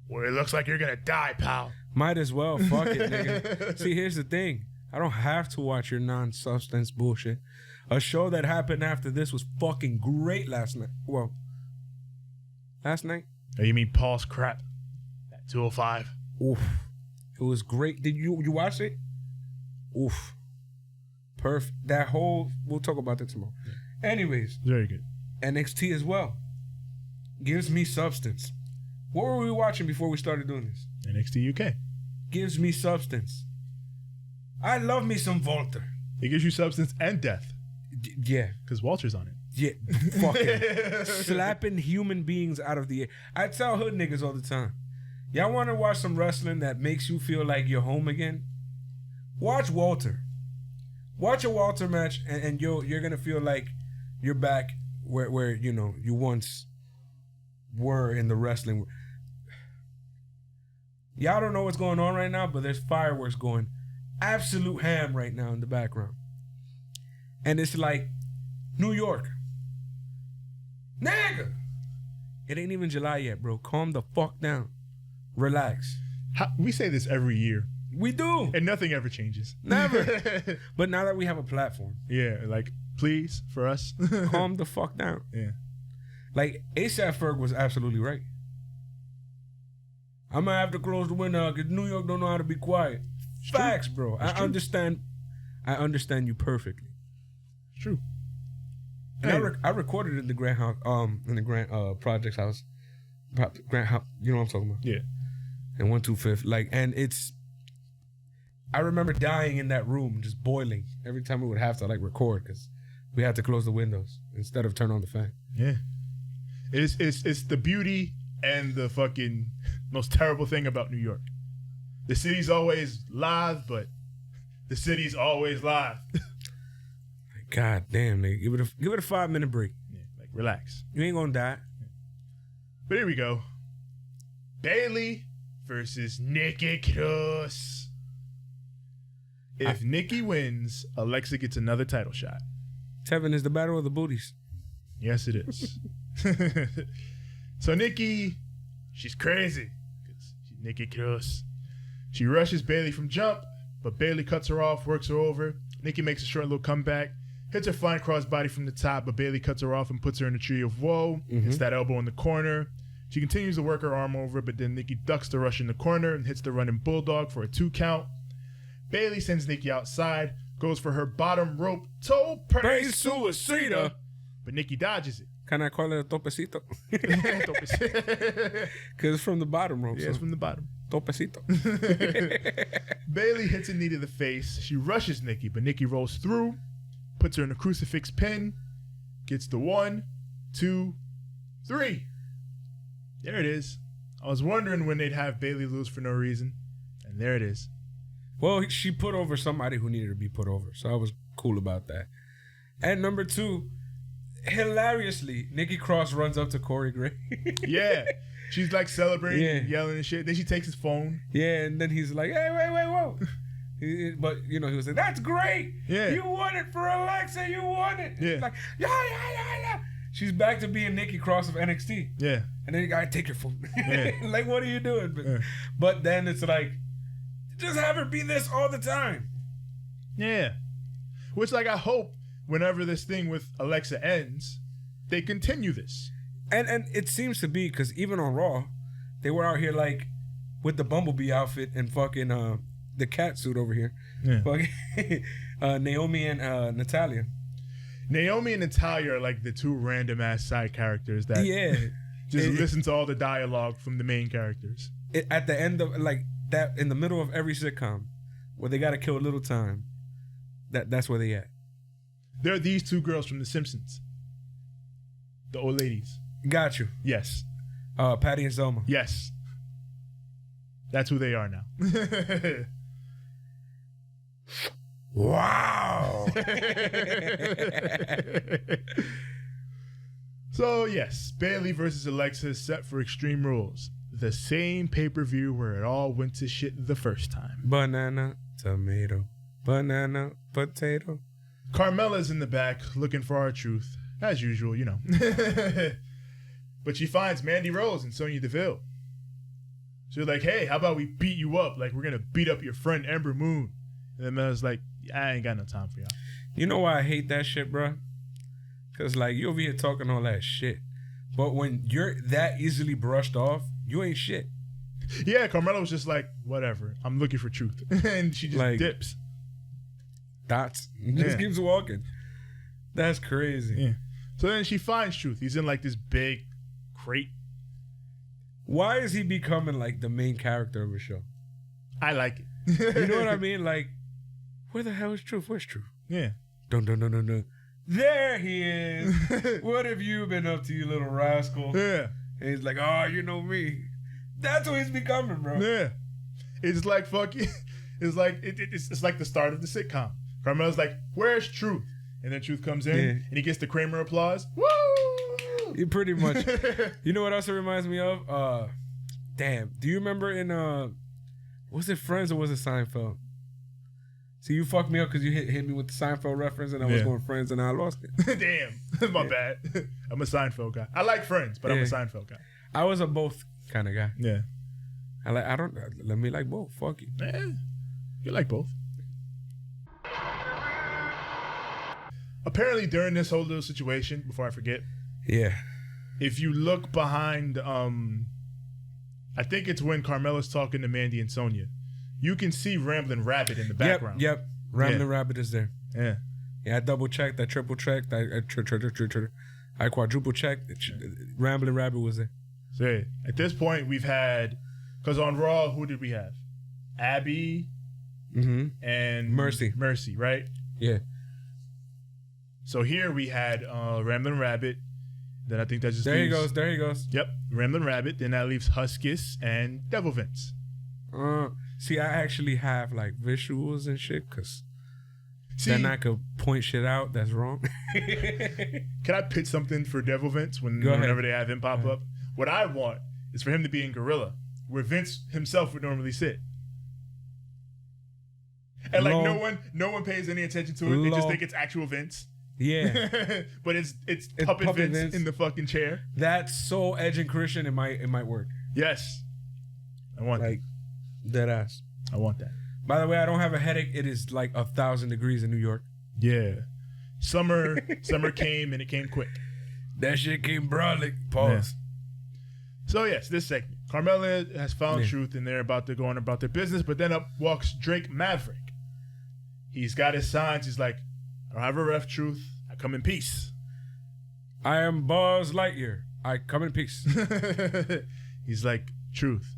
[SPEAKER 2] Well, it looks like you're gonna die, pal.
[SPEAKER 3] Might as well. Fuck it, nigga. See, here's the thing. I don't have to watch your non-substance bullshit. A show that happened after this was fucking great last night. Well, last night?
[SPEAKER 2] Oh, you mean Paul's crap? That 205?
[SPEAKER 3] Oof. It was great. Did you watch it? Oof. Perfect. That whole, we'll talk about that tomorrow. Anyways.
[SPEAKER 2] Very good.
[SPEAKER 3] NXT as well. Gives me substance. What were we watching before we started doing this?
[SPEAKER 2] NXT UK.
[SPEAKER 3] Gives me substance. I love me some Walter.
[SPEAKER 2] It gives you substance and death.
[SPEAKER 3] Yeah.
[SPEAKER 2] Because Walter's on it.
[SPEAKER 3] Yeah. Fucking slapping human beings out of the air. I tell hood niggas all the time, y'all want to watch some wrestling that makes you feel like you're home again? Watch Walter. Watch a Walter match and you're going to feel like you're back where you once were in the wrestling. Y'all don't know what's going on right now, but there's fireworks going absolute ham right now in the background. And it's like New York. Nigga! It ain't even July yet, bro. Calm the fuck down. Relax.
[SPEAKER 2] We say this every year.
[SPEAKER 3] We do.
[SPEAKER 2] And nothing ever changes.
[SPEAKER 3] Never. But now that we have a platform.
[SPEAKER 2] Yeah, like, please, for us.
[SPEAKER 3] Calm the fuck down.
[SPEAKER 2] Yeah.
[SPEAKER 3] Like, ASAP Ferg was absolutely right. I'm gonna have to close the window because New York don't know how to be quiet. Facts, bro. I understand you perfectly.
[SPEAKER 2] It's true.
[SPEAKER 3] And I recorded in the Grant House, in the Grant Projects house, Grant House. You know what I'm talking about?
[SPEAKER 2] Yeah.
[SPEAKER 3] And 125, like, and it's. I remember dying in that room, just boiling every time we would have to like record because we had to close the windows instead of turn on the fan.
[SPEAKER 2] Yeah. It's the beauty and the fucking most terrible thing about New York. The city's always live, but the city's always live.
[SPEAKER 3] God damn, nigga. Give it a 5-minute break.
[SPEAKER 2] Yeah, like relax.
[SPEAKER 3] You ain't gonna die.
[SPEAKER 2] But here we go. Bailey versus Nikki Cross. If Nikki wins, Alexa gets another title shot.
[SPEAKER 3] Tevin, is the battle of the booties.
[SPEAKER 2] Yes, it is. So Nikki, she's crazy. She's Nikki Cross. She rushes Bailey from jump, but Bailey cuts her off, works her over. Nikki makes a short little comeback, hits her flying crossbody from the top, but Bailey cuts her off and puts her in a tree of woe. Hits that elbow in the corner. She continues to work her arm over, but then Nikki ducks the rush in the corner and hits the running bulldog for a 2 count. Bailey sends Nikki outside, goes for her bottom rope toe praise suicida, but Nikki dodges it.
[SPEAKER 3] Can I call it a topecito? Because it's from the bottom rope.
[SPEAKER 2] Yeah, it's from the bottom.
[SPEAKER 3] Topecito.
[SPEAKER 2] Bailey hits a knee to the face. She rushes Nikki, but Nikki rolls through, puts her in a crucifix pin, gets the 1, 2, 3. There it is. I was wondering when they'd have Bailey lose for no reason, and there it is.
[SPEAKER 3] Well, she put over somebody who needed to be put over, so I was cool about that. And number 2, hilariously, Nikki Cross runs up to Corey Gray.
[SPEAKER 2] Yeah. She's like celebrating and yelling and shit. Then she takes his phone.
[SPEAKER 3] Yeah, and then he's like, hey, wait, whoa. But, you know, he was like, that's great. Yeah. You won it for Alexa. You won it. Yeah. He's like, yeah. She's back to being Nikki Cross of NXT. Yeah. And then you gotta take your phone. Yeah. Like, what are you doing? But then it's like, just have her be this all the time. Yeah.
[SPEAKER 2] Which, like, I hope whenever this thing with Alexa ends, they continue this.
[SPEAKER 3] And it seems to be, because even on Raw, they were out here like with the Bumblebee outfit and fucking the cat suit over here. Yeah. Fucking Naomi and Natalia.
[SPEAKER 2] Naomi and Natalia are like the 2 random ass side characters that just listen to all the dialogue from the main characters.
[SPEAKER 3] At the end of like that, in the middle of every sitcom, where they got to kill a little time, that's where they at.
[SPEAKER 2] They're these 2 girls from The Simpsons. The old ladies.
[SPEAKER 3] Got you.
[SPEAKER 2] Yes.
[SPEAKER 3] Patty and Zelma.
[SPEAKER 2] Yes. That's who they are now.
[SPEAKER 3] Wow.
[SPEAKER 2] So, yes, Bailey versus Alexa is set for Extreme Rules. The same pay-per-view where it all went to shit the first time.
[SPEAKER 3] Banana, tomato, banana, potato.
[SPEAKER 2] Carmella's in the back looking for our truth. As usual, you know. But she finds Mandy Rose and Sonya Deville. She's like, hey, how about we beat you up like we're going to beat up your friend Ember Moon? And then Mella's like, I ain't got no time for y'all.
[SPEAKER 3] You know why I hate that shit, bro? Because, like, you over here talking all that shit. But when you're that easily brushed off, you ain't shit.
[SPEAKER 2] Yeah, Carmella was just like, whatever. I'm looking for truth. And she just like, dips.
[SPEAKER 3] Dots. Just keeps walking. That's crazy.
[SPEAKER 2] Yeah. So then she finds Truth. He's in like this big crate.
[SPEAKER 3] Why is he becoming like the main character of a show?
[SPEAKER 2] I like it.
[SPEAKER 3] You know what I mean? Like, where the hell is Truth? Where's Truth?
[SPEAKER 2] Yeah.
[SPEAKER 3] Dun. There he is. What have you been up to, you little rascal?
[SPEAKER 2] Yeah.
[SPEAKER 3] And he's like, oh, you know me. That's what he's becoming, bro.
[SPEAKER 2] Yeah. It's like fucking, it's like the start of the sitcom. Carmella's like, where's Truth? And then Truth comes in and he gets the Kramer applause. Woo!
[SPEAKER 3] You pretty much. You know what else it reminds me of? Damn. Do you remember in was it Friends or was it Seinfeld? See, you fucked me up because you hit me with the Seinfeld reference and I was going Friends and I lost it.
[SPEAKER 2] Damn. My bad. I'm a Seinfeld guy. I like Friends, but I'm a Seinfeld guy.
[SPEAKER 3] I was a both kind of guy.
[SPEAKER 2] Yeah.
[SPEAKER 3] Let me like both. Fuck you.
[SPEAKER 2] Yeah. You like both. Apparently during this whole little situation, before I forget, if you look behind, I think it's when Carmella's talking to Mandy and Sonya, you can see Ramblin' Rabbit in the background.
[SPEAKER 3] Yep. Ramblin' Rabbit is there.
[SPEAKER 2] Yeah.
[SPEAKER 3] Yeah, I double checked, I triple checked, I quadruple checked. Ramblin' Rabbit was there.
[SPEAKER 2] So yeah, at this point, we've had, because on Raw, who did we have? Abby and
[SPEAKER 3] Mercy,
[SPEAKER 2] right?
[SPEAKER 3] Yeah.
[SPEAKER 2] So here we had Ramblin' Rabbit. Then I think that just
[SPEAKER 3] There
[SPEAKER 2] leaves,
[SPEAKER 3] he goes.
[SPEAKER 2] Yep, Ramblin' Rabbit. Then that leaves Huskus and Devil Vince.
[SPEAKER 3] See, I actually have like visuals and shit, because then I could point shit out that's wrong.
[SPEAKER 2] Can I pitch something for Devil Vince whenever they have him pop up? What I want is for him to be in Gorilla, where Vince himself would normally sit. And like no one pays any attention to it. They just think it's actual Vince.
[SPEAKER 3] Yeah.
[SPEAKER 2] But it's puppet Vince in the fucking chair.
[SPEAKER 3] That's so Edge and Christian, it might work.
[SPEAKER 2] Yes. I want
[SPEAKER 3] like dead ass.
[SPEAKER 2] I want that.
[SPEAKER 3] By the way, I don't have a headache. It is like 1,000 degrees in New York.
[SPEAKER 2] Yeah. Summer came and it came quick.
[SPEAKER 3] That shit came broadly. Pause.
[SPEAKER 2] Yeah. So yes, this segment. Carmella has found truth and they're about to go on about their business, but then up walks Drake Maverick. He's got his signs. He's like, I don't have a ref, truth. I come in peace.
[SPEAKER 3] I am Buzz Lightyear. I come in peace.
[SPEAKER 2] He's like, truth.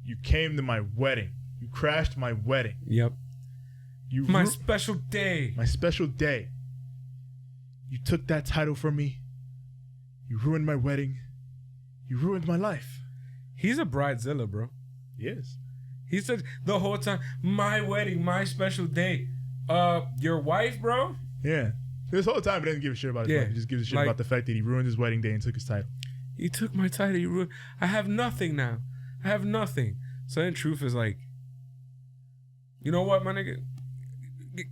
[SPEAKER 2] You came to my wedding. You crashed my wedding.
[SPEAKER 3] Yep. My special day.
[SPEAKER 2] My special day. You took that title from me. You ruined my wedding. You ruined my life.
[SPEAKER 3] He's a bridezilla, bro.
[SPEAKER 2] He is.
[SPEAKER 3] He said the whole time, my wedding, my special day. Your wife, bro?
[SPEAKER 2] Yeah. This whole time he doesn't give a shit about his wife. He just gives a shit about the fact that he ruined his wedding day and took his title.
[SPEAKER 3] He took my title. He ruined. I have nothing now. I have nothing. So then Truth is like, you know what, my nigga?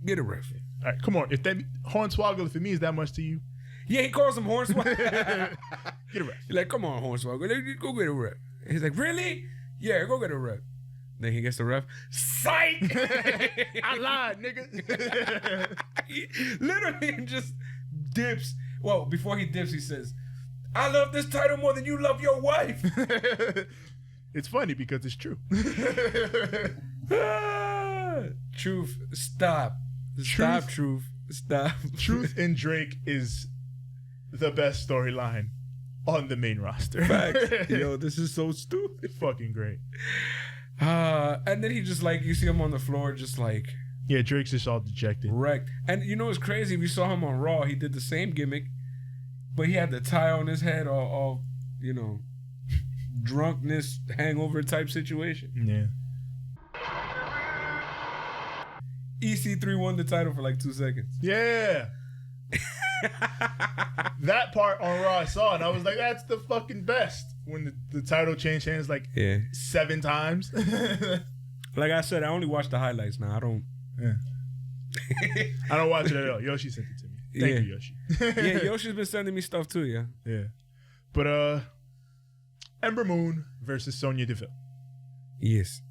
[SPEAKER 3] Get a ref.
[SPEAKER 2] All right, come on. If that Hornswoggle, if it means that much to you.
[SPEAKER 3] Yeah, he calls him Hornswoggle.
[SPEAKER 2] Get a ref.
[SPEAKER 3] He's like, come on, Hornswoggle. Go get a ref. He's like, really? Yeah, go get a ref. Then he gets the ref. Psych!
[SPEAKER 2] I lied, nigga.
[SPEAKER 3] He literally just dips. Well, before he dips, he says, I love this title more than you love your wife.
[SPEAKER 2] It's funny because it's true.
[SPEAKER 3] Truth, stop. Stop, Truth. Stop.
[SPEAKER 2] Truth and Drake is the best storyline on the main roster.
[SPEAKER 3] Facts. Yo, this is so stupid.
[SPEAKER 2] Fucking great.
[SPEAKER 3] And then he just like, you see him on the floor just like.
[SPEAKER 2] Yeah, Drake's just all dejected.
[SPEAKER 3] Wrecked. And you know what's crazy? We saw him on Raw. He did the same gimmick, but he had the tie on his head, all you know, drunkenness, hangover type situation.
[SPEAKER 2] Yeah.
[SPEAKER 3] EC3 won the title for like 2 seconds.
[SPEAKER 2] Yeah. That part on Raw I saw, and I was like, that's the fucking best. When the title changed hands like 7 times.
[SPEAKER 3] Like I said, I only watch the highlights now. I don't.
[SPEAKER 2] Yeah. I don't watch it at all. Yoshi sent it to me. Thank you, Yoshi.
[SPEAKER 3] Yeah, Yoshi's been sending me stuff too, yeah.
[SPEAKER 2] Yeah. But Ember Moon versus Sonya Deville.
[SPEAKER 3] Yes.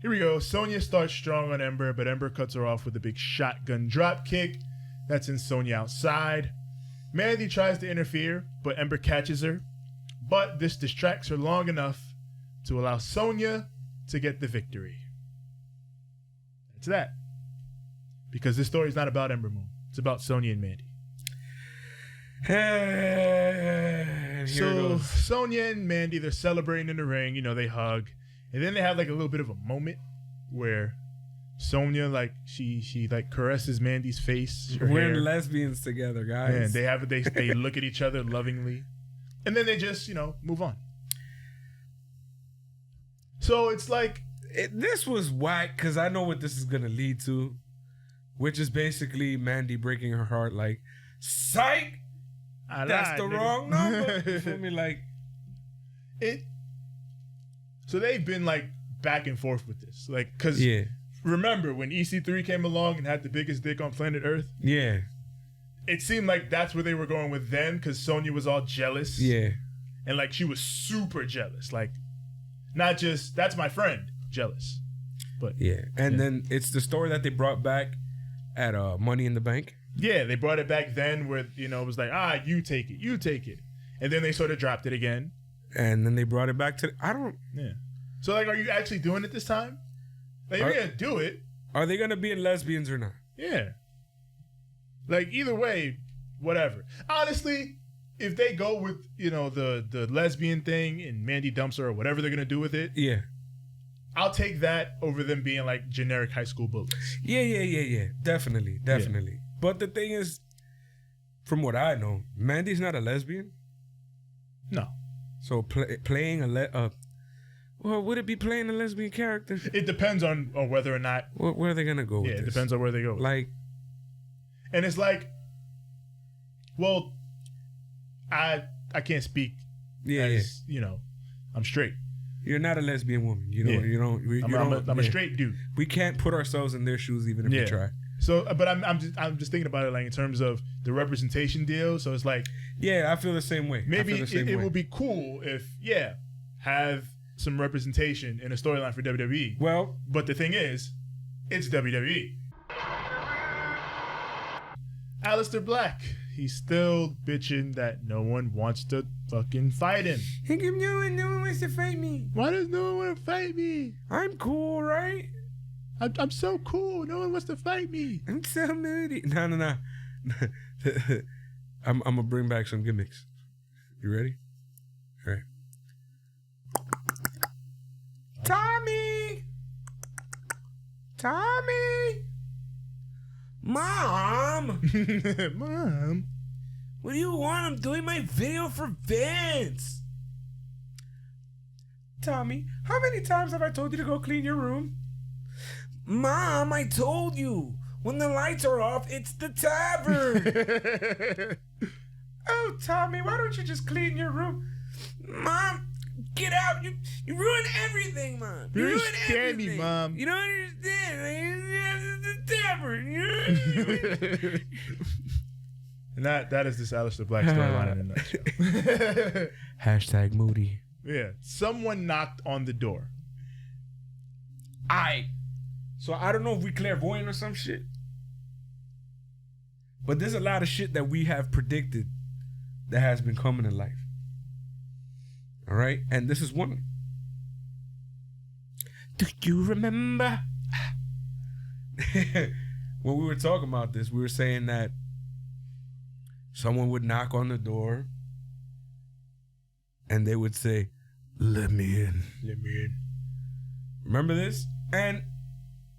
[SPEAKER 2] Here we go. Sonya starts strong on Ember, but Ember cuts her off with a big shotgun drop kick. That sends Sonya outside. Mandy tries to interfere, but Ember catches her. But this distracts her long enough to allow Sonya to get the victory. That's that. Because this story is not about Ember Moon. It's about Sonya and Mandy.
[SPEAKER 3] And
[SPEAKER 2] So Sonya and Mandy, they're celebrating in the ring. You know, they hug. And then they have like a little bit of a moment where Sonya, like, she like caresses Mandy's face.
[SPEAKER 3] We're lesbians together, guys.
[SPEAKER 2] And they look at each other lovingly. And then they just, you know, move on. So it's like...
[SPEAKER 3] this was whack because I know what this is going to lead to, which is basically Mandy breaking her heart like, psych! That's the wrong number. You feel me? Like...
[SPEAKER 2] So they've been like back and forth with this. Like, because remember when EC3 came along and had the biggest dick on planet Earth?
[SPEAKER 3] Yeah.
[SPEAKER 2] It seemed like that's where they were going with then because Sonya was all jealous.
[SPEAKER 3] Yeah.
[SPEAKER 2] And like she was super jealous. Like, not just, that's my friend, jealous. But
[SPEAKER 3] yeah. And then it's the story that they brought back at Money in the Bank.
[SPEAKER 2] Yeah, they brought it back then where, you know, it was like, you take it. and then they sort of dropped it again.
[SPEAKER 3] And then they brought it back to...
[SPEAKER 2] Yeah. So, like, are you actually doing it this time? Like, you're going to do it.
[SPEAKER 3] Are they going to be in lesbians or not?
[SPEAKER 2] Yeah. Like, either way, whatever. Honestly, if they go with, the lesbian thing and Mandy dumps her or whatever they're going to do with it,
[SPEAKER 3] yeah,
[SPEAKER 2] I'll take that over them being, like, generic high school bullies.
[SPEAKER 3] Yeah. Definitely. Yeah. But the thing is, from what I know, Mandy's not a lesbian.
[SPEAKER 2] No.
[SPEAKER 3] So playing well, would it be playing a lesbian character?
[SPEAKER 2] It depends on whether or not.
[SPEAKER 3] Where are they gonna go?
[SPEAKER 2] Yeah,
[SPEAKER 3] with
[SPEAKER 2] it
[SPEAKER 3] this?
[SPEAKER 2] depends on where they go.
[SPEAKER 3] Like,
[SPEAKER 2] and it's like, well, I can't speak.
[SPEAKER 3] Yeah.
[SPEAKER 2] I'm straight.
[SPEAKER 3] You're not a lesbian woman. I'm
[SPEAKER 2] a straight dude.
[SPEAKER 3] We can't put ourselves in their shoes even if we try.
[SPEAKER 2] So, but I'm just thinking about it like in terms of the representation deal. So it's like,
[SPEAKER 3] yeah, I feel the same way.
[SPEAKER 2] Maybe it would be cool if have some representation in a storyline for WWE.
[SPEAKER 3] Well,
[SPEAKER 2] but the thing is, it's WWE. Aleister Black, he's still bitching that no one wants to fucking fight him.
[SPEAKER 3] No one wants to fight me.
[SPEAKER 2] Why does no one want to fight me?
[SPEAKER 3] I'm cool, right?
[SPEAKER 2] I'm so cool. No one wants to fight me.
[SPEAKER 3] I'm so moody. No. I'm gonna bring back some gimmicks. You ready? All right. Tommy! Mom!
[SPEAKER 2] Mom!
[SPEAKER 3] What do you want? I'm doing my video for Vince. Tommy, how many times have I told you to go clean your room? Mom, I told you. When the lights are off, it's the tavern. Oh, Tommy, why don't you just clean your room? Mom, get out. You ruined everything, Mom.
[SPEAKER 2] You ruined everything. Me, Mom.
[SPEAKER 3] You don't understand. The tavern.
[SPEAKER 2] And that is this Aleister Black storyline in a nutshell.
[SPEAKER 3] Hashtag Moody.
[SPEAKER 2] Yeah. Someone knocked on the door.
[SPEAKER 3] So I don't know if we clairvoyant or some shit. But there's a lot of shit that we have predicted that has been coming in life. All right? And this is one. Do you remember? When we were talking about this, we were saying that someone would knock on the door and they would say, "Let me in.
[SPEAKER 2] Let me in."
[SPEAKER 3] Remember this? And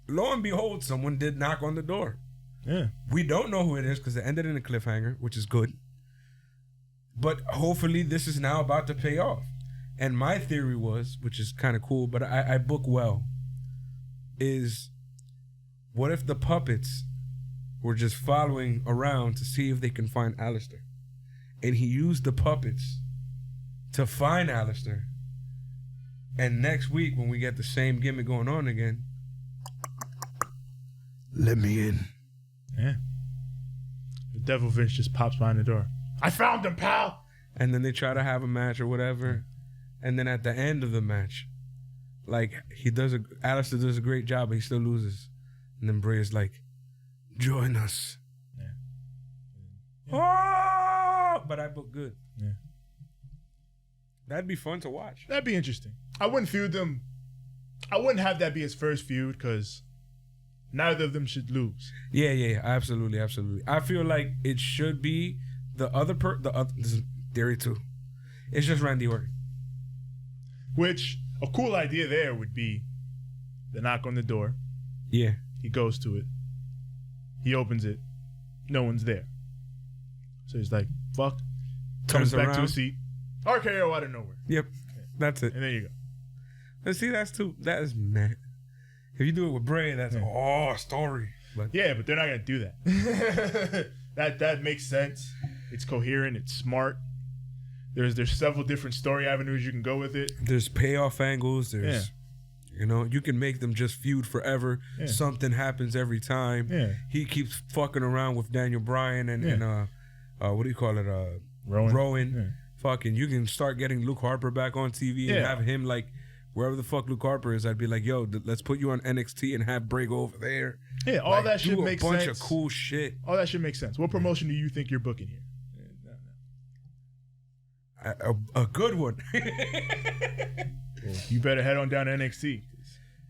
[SPEAKER 3] lo and behold, someone did knock on the door.
[SPEAKER 2] Yeah.
[SPEAKER 3] We don't know who it is because it ended in a cliffhanger, which is good. But hopefully this is now about to pay off. And my theory was, which is kind of cool, but I book well, is what if the puppets were just following around to see if they can find Aleister? And he used the puppets to find Aleister. And next week, when we get the same gimmick going on again, let me in.
[SPEAKER 2] Yeah. The Devil Vince just pops behind the door. I found him, pal!
[SPEAKER 3] And then they try to have a match or whatever. And then at the end of the match, like, Aleister does a great job, but he still loses. And then Bray is like, join us. Yeah. Oh! But I book good.
[SPEAKER 2] Yeah.
[SPEAKER 3] That'd be fun to watch.
[SPEAKER 2] That'd be interesting. I wouldn't feud them. I wouldn't have that be his first feud because neither of them should lose.
[SPEAKER 3] Yeah, absolutely. I feel like it should be the other this is theory too. It's just Randy Orton.
[SPEAKER 2] Which, a cool idea there would be the knock on the door.
[SPEAKER 3] Yeah.
[SPEAKER 2] He goes to it. He opens it. No one's there. So he's like, fuck. Comes back to a seat. RKO out of nowhere.
[SPEAKER 3] Yep. That's it.
[SPEAKER 2] And there you go.
[SPEAKER 3] But see, that is mad. If you do it with Bray, that's a story. But
[SPEAKER 2] yeah, but they're not gonna do that. that makes sense. It's coherent. It's smart. There's several different story avenues you can go with it.
[SPEAKER 3] There's payoff angles. There's, you can make them just feud forever. Yeah. Something happens every time.
[SPEAKER 2] Yeah.
[SPEAKER 3] He keeps fucking around with Daniel Bryan and what do you call it? Rowan. Yeah. Fucking, you can start getting Luke Harper back on TV and have him like wherever the fuck Luke Harper is. I'd be like, yo, let's put you on NXT and have Bray go over there.
[SPEAKER 2] Yeah, all that should make sense.
[SPEAKER 3] A bunch of cool shit.
[SPEAKER 2] All that should make sense. What promotion do you think you're booking here?
[SPEAKER 3] A good one.
[SPEAKER 2] Well, you better head on down to NXT.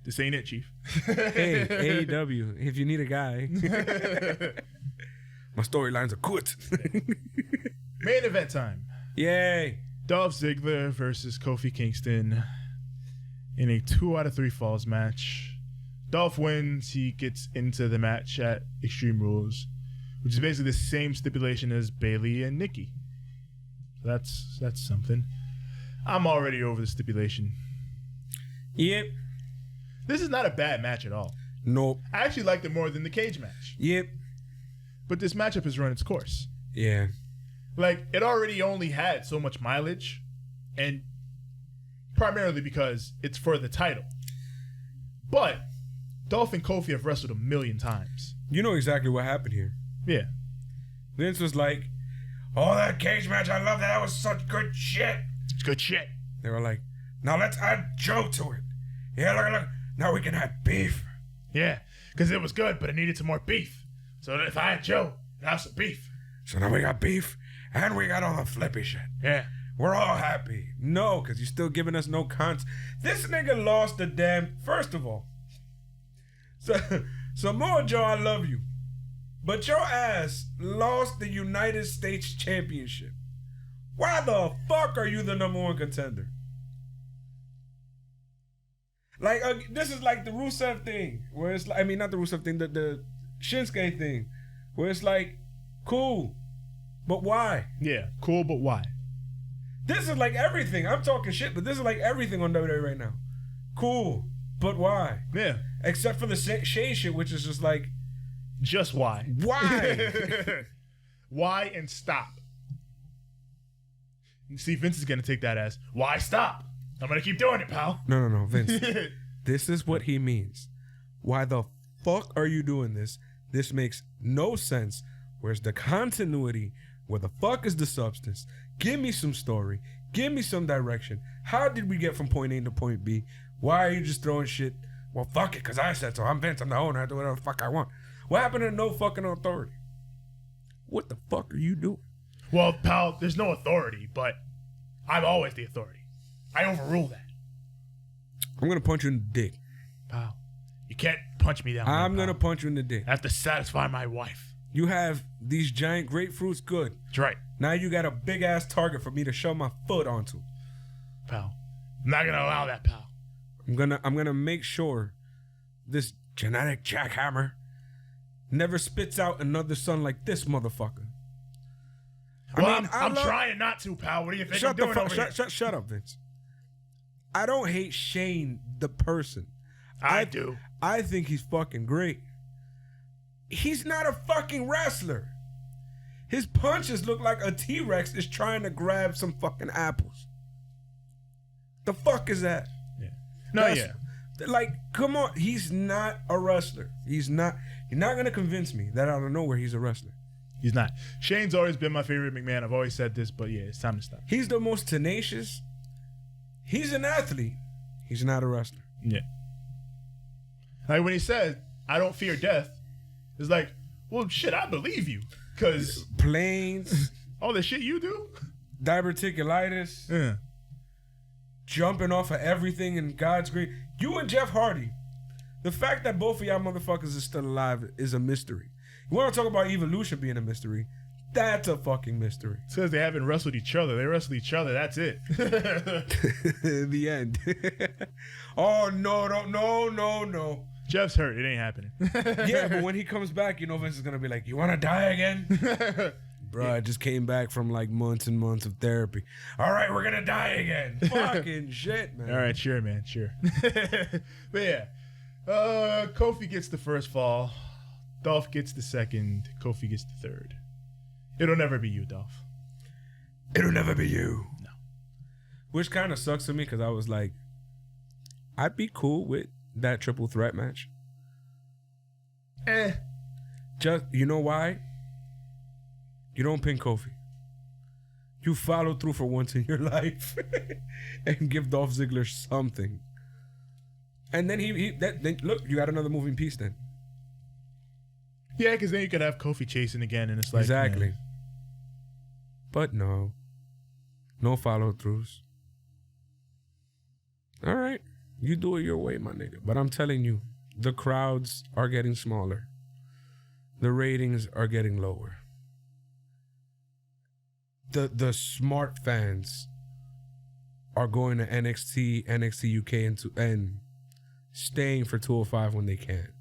[SPEAKER 2] This ain't it, Chief.
[SPEAKER 3] Hey, AEW, if you need a guy. My storylines are good.
[SPEAKER 2] Main event time.
[SPEAKER 3] Yay.
[SPEAKER 2] Dolph Ziggler versus Kofi Kingston in a 2 out of 3 falls match. Dolph wins. He gets into the match at Extreme Rules, which is basically the same stipulation as Bayley and Nikki. So that's something. I'm already over the stipulation.
[SPEAKER 3] Yep.
[SPEAKER 2] This is not a bad match at all.
[SPEAKER 3] Nope.
[SPEAKER 2] I actually liked it more than the cage match.
[SPEAKER 3] Yep.
[SPEAKER 2] But this matchup has run its course.
[SPEAKER 3] Yeah.
[SPEAKER 2] Like, it already only had so much mileage, and primarily because it's for the title. But Dolph and Kofi have wrestled a million times.
[SPEAKER 3] You know exactly what happened here.
[SPEAKER 2] Yeah.
[SPEAKER 3] Vince was like, oh, that cage match, I love that. That was such good shit.
[SPEAKER 2] It's good shit.
[SPEAKER 3] They were like, now let's add Joe to it. Yeah, look. Now we can add beef.
[SPEAKER 2] Yeah, because it was good, but it needed some more beef. So if I had Joe, I'd have some beef.
[SPEAKER 3] So now we got beef, and we got all the flippy shit.
[SPEAKER 2] Yeah.
[SPEAKER 3] We're all happy. No, because you're still giving us no cons. This nigga lost the damn... First of all, Samoa Joe, I love you. But your ass lost the United States Championship. Why the fuck are you the #1 contender? Like, this is like the Rusev thing, where it's like, I mean, not the Rusev thing, the Shinsuke thing, where it's like, cool, but why?
[SPEAKER 2] Yeah, cool, but why?
[SPEAKER 3] This is like everything. I'm talking shit, but this is like everything on WWE right now. Cool, but why?
[SPEAKER 2] Yeah.
[SPEAKER 3] Except for the Shane shit, which is just like,
[SPEAKER 2] just why?
[SPEAKER 3] why?
[SPEAKER 2] Why and stop. You see, Vince is going to take that as, why stop? I'm going to keep doing it, pal.
[SPEAKER 3] No, Vince. This is what he means. Why the fuck are you doing this? This makes no sense. Where's the continuity? Where the fuck is the substance? Give me some story. Give me some direction. How did we get from point A to point B? Why are you just throwing shit? Well, fuck it, because I said so. I'm Vince. I'm the owner. I do whatever the fuck I want. What happened to no fucking authority? What the fuck are you doing?
[SPEAKER 2] Well, pal, there's no authority, but I'm always the authority. I overrule that.
[SPEAKER 3] I'm going to punch you in the dick.
[SPEAKER 2] Pal, you can't punch me down.
[SPEAKER 3] I'm going to punch you in the dick.
[SPEAKER 2] I have to satisfy my wife.
[SPEAKER 3] You have these giant grapefruits, good.
[SPEAKER 2] That's right.
[SPEAKER 3] Now you got a big ass target for me to shove my foot onto.
[SPEAKER 2] Pal, I'm not going to allow that, pal.
[SPEAKER 3] I'm gonna make sure this genetic jackhammer never spits out another son like this motherfucker.
[SPEAKER 2] Well, I'm trying not to, pal. What do you think I'm doing over here?
[SPEAKER 3] Shut up, Vince. I don't hate Shane, the person.
[SPEAKER 2] I do.
[SPEAKER 3] I think he's fucking great. He's not a fucking wrestler. His punches look like a T-Rex is trying to grab some fucking apples. The fuck is that?
[SPEAKER 2] Yeah. No, yeah.
[SPEAKER 3] Like, come on. He's not a wrestler. You're not going to convince me that out of nowhere he's a wrestler.
[SPEAKER 2] He's not. Shane's always been my favorite McMahon. I've always said this, but yeah, it's time to stop.
[SPEAKER 3] He's the most tenacious. He's an athlete. He's not a wrestler.
[SPEAKER 2] Yeah. Like when he says, I don't fear death, it's like, well, shit, I believe you. Because
[SPEAKER 3] planes.
[SPEAKER 2] all the shit you do?
[SPEAKER 3] Diverticulitis.
[SPEAKER 2] Yeah.
[SPEAKER 3] Jumping off of everything in God's green. You and Jeff Hardy. The fact that both of y'all motherfuckers are still alive is a mystery. You want to talk about evolution being a mystery? That's a fucking mystery.
[SPEAKER 2] It says they haven't wrestled each other. They wrestle each other. That's it.
[SPEAKER 3] The end. Oh, no.
[SPEAKER 2] Jeff's hurt. It ain't happening.
[SPEAKER 3] Yeah, but when he comes back, you know Vince is going to be like, you want to die again? Bro, I just came back from like months and months of therapy. All right, we're going to die again. Fucking shit, man.
[SPEAKER 2] All right, sure, man. Sure. But yeah. Kofi gets the first fall. Dolph gets the second. Kofi gets the third. It'll never be you, Dolph.
[SPEAKER 3] It'll never be you.
[SPEAKER 2] No.
[SPEAKER 3] Which kind of sucks to me because I was like, I'd be cool with that triple threat match. Just, you know why? You don't pin Kofi. You follow through for once in your life and give Dolph Ziggler something. And then then look, you got another moving piece then.
[SPEAKER 2] Yeah, because then you could have Kofi chasing again, and it's like
[SPEAKER 3] exactly.
[SPEAKER 2] Man.
[SPEAKER 3] But no. No follow-throughs. All right. You do it your way, my nigga. But I'm telling you, the crowds are getting smaller. The ratings are getting lower. The smart fans are going to NXT, NXT UK, and staying for 205 when they can.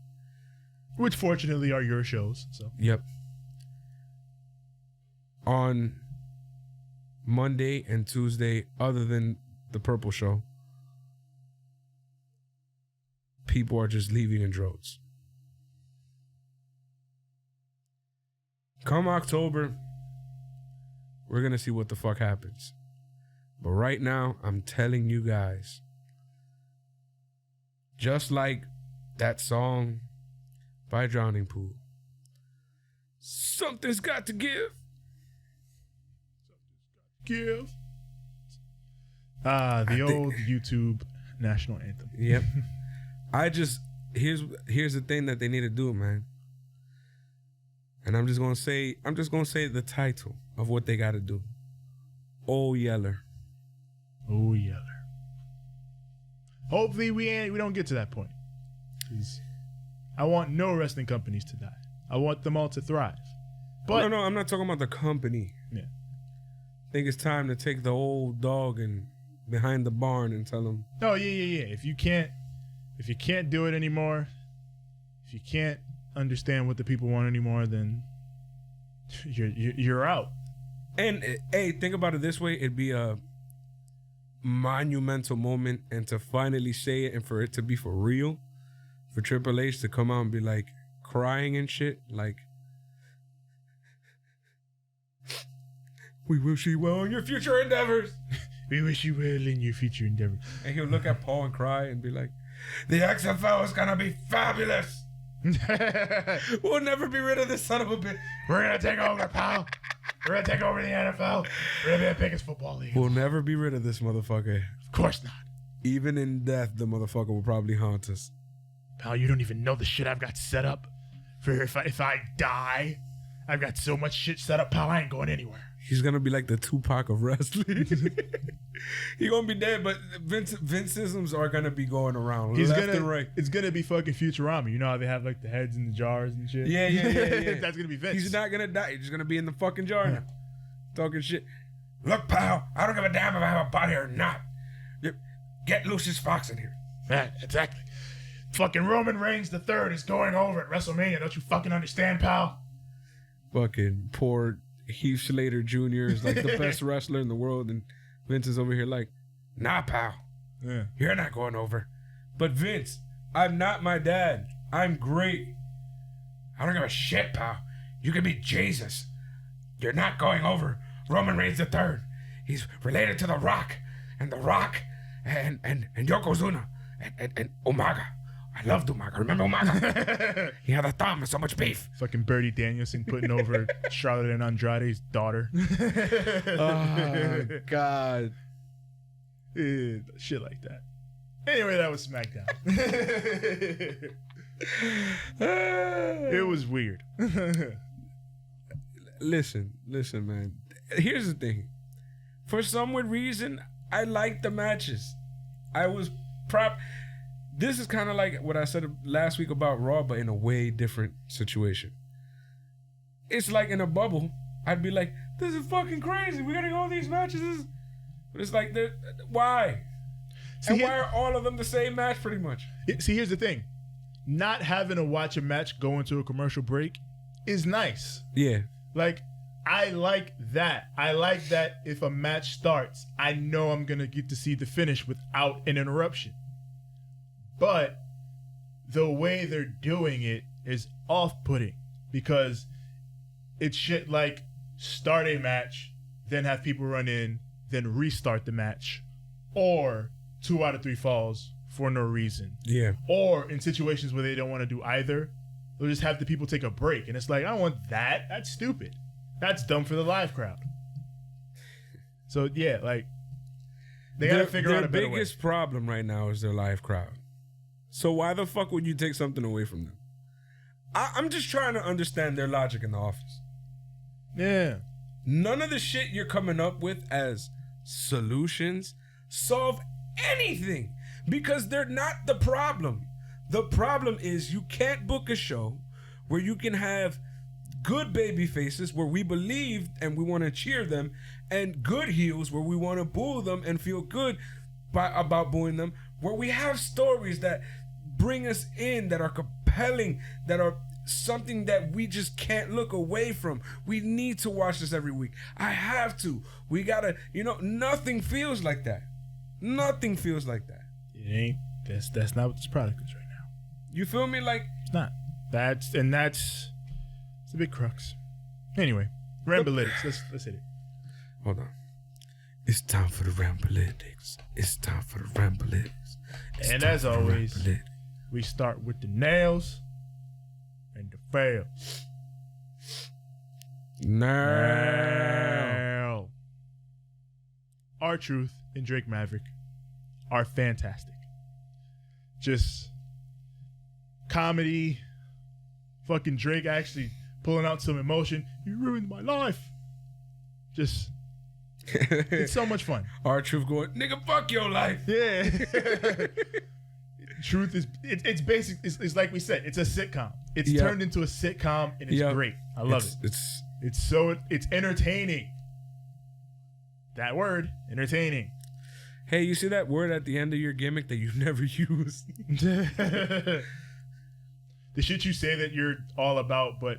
[SPEAKER 2] Which fortunately are your shows. So
[SPEAKER 3] Yep. On Monday and Tuesday, other than the Purple Show, people are just leaving in droves. Come October, we're going to see what the fuck happens. But right now, I'm telling you guys, just like that song by Drowning Pool, something's got to give.
[SPEAKER 2] Give. The old YouTube national anthem.
[SPEAKER 3] Yep. Here's the thing that they need to do, man. And I'm just gonna say the title of what they gotta do. Oh Yeller.
[SPEAKER 2] Oh Yeller. Hopefully we don't get to that point. 'Cause I want no wrestling companies to die. I want them all to thrive. But
[SPEAKER 3] No, I'm not talking about the company.
[SPEAKER 2] Yeah.
[SPEAKER 3] I think it's time to take the old dog and behind the barn and tell him.
[SPEAKER 2] Oh yeah. If you can't do it anymore, if you can't understand what the people want anymore, then you're out.
[SPEAKER 3] And hey, think about it this way: it'd be a monumental moment, and to finally say it, and for it to be for real, for Triple H to come out and be like crying and shit, like, "We wish you well in your future endeavors."
[SPEAKER 2] We wish you well in your future endeavors.
[SPEAKER 3] And he'll look at Paul and cry and be like, "The XFL is gonna be fabulous. We'll never be rid of this son of a bitch.
[SPEAKER 2] We're gonna take over, pal. We're gonna take over the NFL. We're gonna be the biggest football league.
[SPEAKER 3] We'll never be rid of this motherfucker.
[SPEAKER 2] Of course not.
[SPEAKER 3] Even in death, the motherfucker will probably haunt us."
[SPEAKER 2] Pal, you don't even know the shit I've got set up for if I die. I've got so much shit set up, pal. I ain't going anywhere.
[SPEAKER 3] He's gonna be like the Tupac of wrestling. He gonna be dead, but Vinceisms are gonna be going around left and right.
[SPEAKER 2] It's gonna be fucking Futurama. You know how they have like the heads in the jars and shit?
[SPEAKER 3] Yeah.
[SPEAKER 2] That's gonna be Vince.
[SPEAKER 3] He's not gonna die. He's just gonna be in the fucking jar now, talking shit. "Look, pal, I don't give a damn if I have a body or not. Get Lucius Fox in here."
[SPEAKER 2] Yeah, exactly. Fucking Roman Reigns the third is going over at WrestleMania. Don't you fucking understand, pal?
[SPEAKER 3] Fucking poor Heath Slater Jr. is like the best wrestler in the world, and Vince is over here like, "Nah, pal,
[SPEAKER 2] Yeah.
[SPEAKER 3] you're not going over." But Vince, I'm not my dad. I'm great. "I don't give a shit, pal. You can be Jesus. You're not going over Roman Reigns the third. He's related to The Rock, and The Rock, and Yokozuna, and Umaga. I loved Umaga. Remember Umaga? He had a thumb and so much beef."
[SPEAKER 2] Fucking Bertie Danielson putting over Charlotte and Andrade's daughter.
[SPEAKER 3] Oh, God.
[SPEAKER 2] Shit like that. Anyway, that was SmackDown. It was weird.
[SPEAKER 3] Listen, man. Here's the thing. For some weird reason, I liked the matches. I was This is kind of like what I said last week about Raw, but in a way different situation. It's like in a bubble, I'd be like, "This is fucking crazy. We gotta go these matches." But it's like, why?
[SPEAKER 2] See,
[SPEAKER 3] why are all of them the same match pretty much?
[SPEAKER 2] See, here's the thing. Not having to watch a match go into a commercial break is nice.
[SPEAKER 3] Yeah.
[SPEAKER 2] Like, I like that. I like that if a match starts, I know I'm going to get to see the finish without an interruption. But the way they're doing it is off-putting because it's shit like start a match, then have people run in, then restart the match, or 2 out of 3 falls for no reason.
[SPEAKER 3] Yeah.
[SPEAKER 2] Or in situations where they don't want to do either, they'll just have the people take a break. And it's like, I don't want that. That's stupid. That's dumb for the live crowd. So, yeah, like, they got to figure out a better way.
[SPEAKER 3] Their biggest problem right now is their live crowd. So why the fuck would you take something away from them? I'm just trying to understand their logic in the office.
[SPEAKER 2] Yeah.
[SPEAKER 3] None of the shit you're coming up with as solutions, solve anything, because they're not the problem. The problem is you can't book a show where you can have good baby faces where we believe and we want to cheer them, and good heels where we want to boo them and feel good about booing them, where we have stories that bring us in, that are compelling, that are something that we just can't look away from. We need to watch this every week. I have to. We gotta, nothing feels like that. Nothing feels like that.
[SPEAKER 2] It ain't. That's not what this product is right now.
[SPEAKER 3] You feel me? Like,
[SPEAKER 2] it's not. It's a big crux. Anyway, Rambolytics. Let's hit it.
[SPEAKER 3] Hold on. It's time for the Rambolytics. It's time for the Rambolytics.
[SPEAKER 2] And as always, we start with the nails and the fails. Now, R-Truth and Drake Maverick are fantastic. Just comedy. Fucking Drake actually pulling out some emotion. You ruined my life. Just, it's so much fun.
[SPEAKER 3] R-Truth going, nigga, fuck your life.
[SPEAKER 2] Yeah. Truth is, it's basic. It's like we said, it's a sitcom. It's turned into a sitcom, and it's great. I love it. It's entertaining. That word, entertaining.
[SPEAKER 3] Hey, you see that word at the end of your gimmick that you never use?
[SPEAKER 2] The shit you say that you're all about, but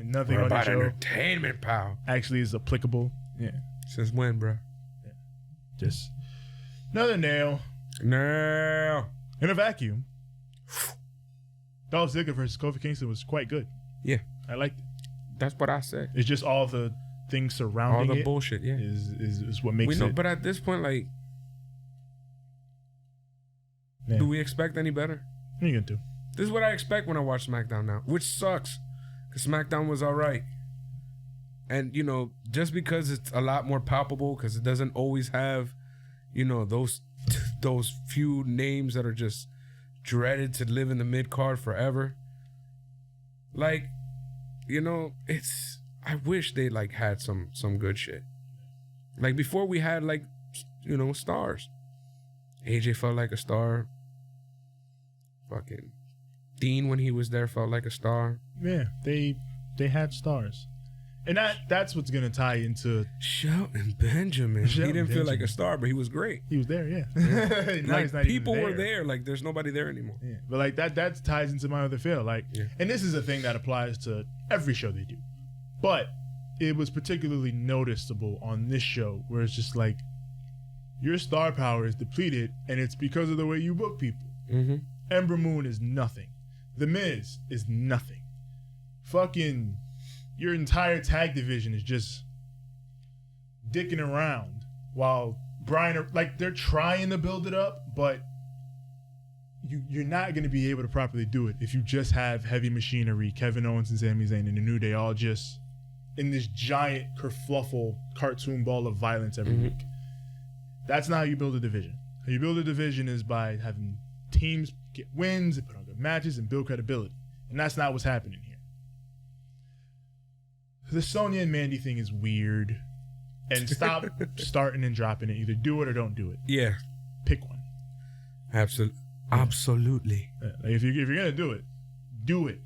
[SPEAKER 2] nothing
[SPEAKER 3] We're
[SPEAKER 2] on
[SPEAKER 3] about
[SPEAKER 2] the show
[SPEAKER 3] entertainment, pal.
[SPEAKER 2] actually is applicable. Yeah.
[SPEAKER 3] Since when, bro?
[SPEAKER 2] Yeah. Just another nail.
[SPEAKER 3] Nail.
[SPEAKER 2] In a vacuum. Dolph Ziggler versus Kofi Kingston was quite good.
[SPEAKER 3] Yeah.
[SPEAKER 2] I liked it.
[SPEAKER 3] That's what I said.
[SPEAKER 2] It's just all the things surrounding
[SPEAKER 3] all the
[SPEAKER 2] it
[SPEAKER 3] bullshit, yeah.
[SPEAKER 2] is what makes it.
[SPEAKER 3] But at this point, like, do we expect any better?
[SPEAKER 2] What are you gonna do?
[SPEAKER 3] This is what I expect when I watch SmackDown now, which sucks, because SmackDown was all right. And, just because it's a lot more palpable, because it doesn't always have, those few names that are just dreaded to live in the mid-card forever. Like, I wish they, like, had some good shit. Like, before we had, like, stars. AJ felt like a star. Fucking Dean, when he was there, felt like a star.
[SPEAKER 2] Yeah, they had stars. And that's what's gonna tie into
[SPEAKER 3] Shelton Benjamin. He didn't feel like a star, but he was great.
[SPEAKER 2] He was there, yeah.
[SPEAKER 3] Now like, people were there. Like, there's nobody there anymore.
[SPEAKER 2] Yeah. But like that ties into my other feel. Like, and this is a thing that applies to every show they do. But it was particularly noticeable on this show, where it's just like your star power is depleted, and it's because of the way you book people.
[SPEAKER 3] Mm-hmm.
[SPEAKER 2] Ember Moon is nothing. The Miz is nothing. Fucking your entire tag division is just dicking around, while Brian, like, they're trying to build it up, but you're not going to be able to properly do it if you just have Heavy Machinery, Kevin Owens and Sami Zayn and the New Day all just in this giant kerfluffle cartoon ball of violence every week. That's not how you build a division. How you build a division is by having teams get wins and put on good matches and build credibility. And that's not what's happening here. The Sonya and Mandy thing is weird. And stop starting and dropping it. Either do it or don't do it.
[SPEAKER 3] Yeah.
[SPEAKER 2] Pick one.
[SPEAKER 3] Absolutely.
[SPEAKER 2] Yeah. Like if you're gonna do it, do it.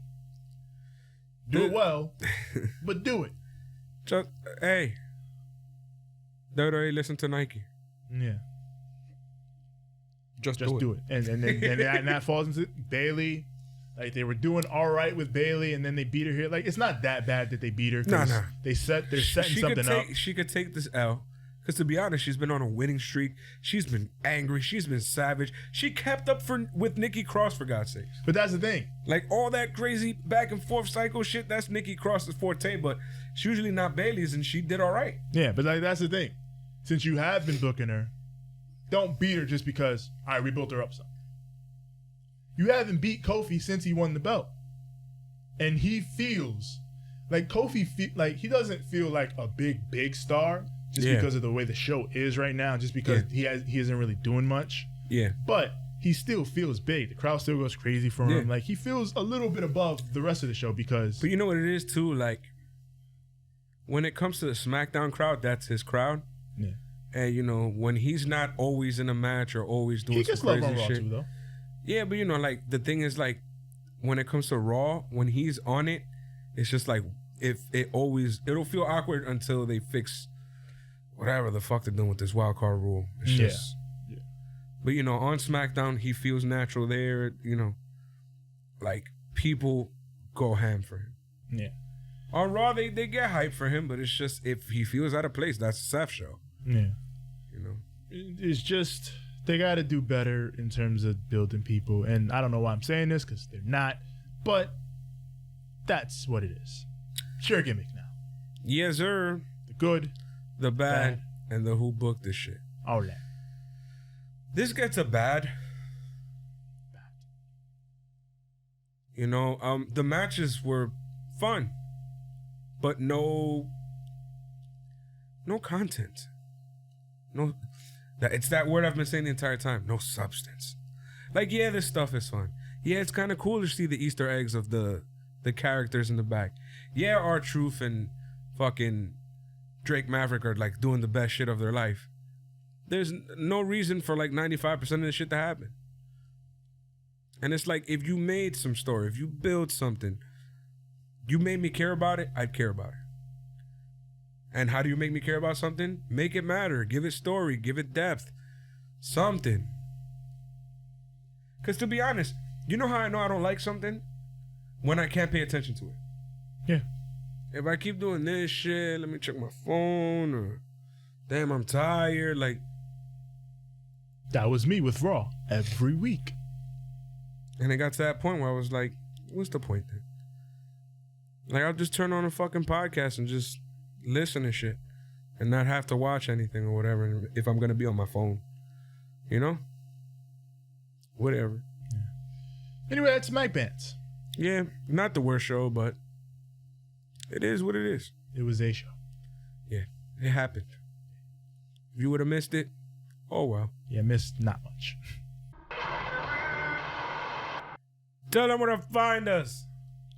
[SPEAKER 2] Do it well, but do it.
[SPEAKER 3] Just, hey. WWE, listen to Nike.
[SPEAKER 2] Yeah.
[SPEAKER 3] Just
[SPEAKER 2] do it. And that falls into Bayley. Like, they were doing all right with Bayley, and then they beat her here. Like, it's not that bad that they beat her.
[SPEAKER 3] No.
[SPEAKER 2] They're setting something up.
[SPEAKER 3] She could take this L. Because to be honest, she's been on a winning streak. She's been angry. She's been savage. She kept up with Nikki Cross, for God's sake.
[SPEAKER 2] But that's the thing.
[SPEAKER 3] Like, all that crazy back and forth cycle shit, that's Nikki Cross's forte, but it's usually not Bayley's, and she did all right.
[SPEAKER 2] Yeah, but like, that's the thing. Since you have been booking her, don't beat her just because, all right, we built her up some. You haven't beat Kofi since he won the belt. And he feels like Kofi, he doesn't feel like a big star just because of the way the show is right now, just because he isn't really doing much.
[SPEAKER 3] Yeah.
[SPEAKER 2] But he still feels big. The crowd still goes crazy for him. Like, he feels a little bit above the rest of the show because...
[SPEAKER 3] But you know what it is, too? Like, when it comes to the SmackDown crowd, that's his crowd.
[SPEAKER 2] Yeah.
[SPEAKER 3] And you know, when he's not always in a match or always doing
[SPEAKER 2] He
[SPEAKER 3] some
[SPEAKER 2] gets love
[SPEAKER 3] crazy
[SPEAKER 2] on Raw
[SPEAKER 3] shit.
[SPEAKER 2] too, though.
[SPEAKER 3] Yeah, but you know, like the thing is, like when it comes to Raw, when he's on it, it's just like it'll feel awkward until they fix whatever the fuck they're doing with this wild card rule. It's just, But you know, on SmackDown, he feels natural there. You know, like people go ham for him.
[SPEAKER 2] Yeah.
[SPEAKER 3] On Raw, they get hype for him, but it's just if he feels out of place, that's a Seth show.
[SPEAKER 2] Yeah.
[SPEAKER 3] You know,
[SPEAKER 2] it's just they got to do better in terms of building people, and I don't know why I'm saying this because they're not, but that's what it is. Sure gimmick now.
[SPEAKER 3] Yes, sir.
[SPEAKER 2] The good,
[SPEAKER 3] The bad, and the who booked this shit.
[SPEAKER 2] all that.
[SPEAKER 3] This gets a bad. You know, the matches were fun, but no content. No, it's that word I've been saying the entire time. No substance. Like, yeah, this stuff is fun. Yeah, it's kind of cool to see the Easter eggs of the characters in the back. Yeah, R-Truth and fucking Drake Maverick are like doing the best shit of their life. There's no reason for like 95% of this shit to happen. And it's like, if you made some story, if you build something, you made me care about it, I'd care about it. And how do you make me care about something? Make it matter. Give it story. Give it depth. Something. Because to be honest, you know how I know I don't like something? When I can't pay attention to it.
[SPEAKER 2] Yeah.
[SPEAKER 3] If I keep doing this shit, let me check my phone, or damn, I'm tired. Like,
[SPEAKER 2] That was me with Raw every week.
[SPEAKER 3] and it got to that point where I was like, what's the point then? Like, I'll just turn on a fucking podcast and just listen to shit and not have to watch anything or whatever if I'm going to be on my phone. You know? Whatever.
[SPEAKER 2] Anyway, that's Mike Bantz.
[SPEAKER 3] Yeah, not the worst show, but it is what it is.
[SPEAKER 2] It was a show.
[SPEAKER 3] Yeah, it happened. If you would have missed it, oh well.
[SPEAKER 2] Yeah, missed not much.
[SPEAKER 3] Tell them where to find us.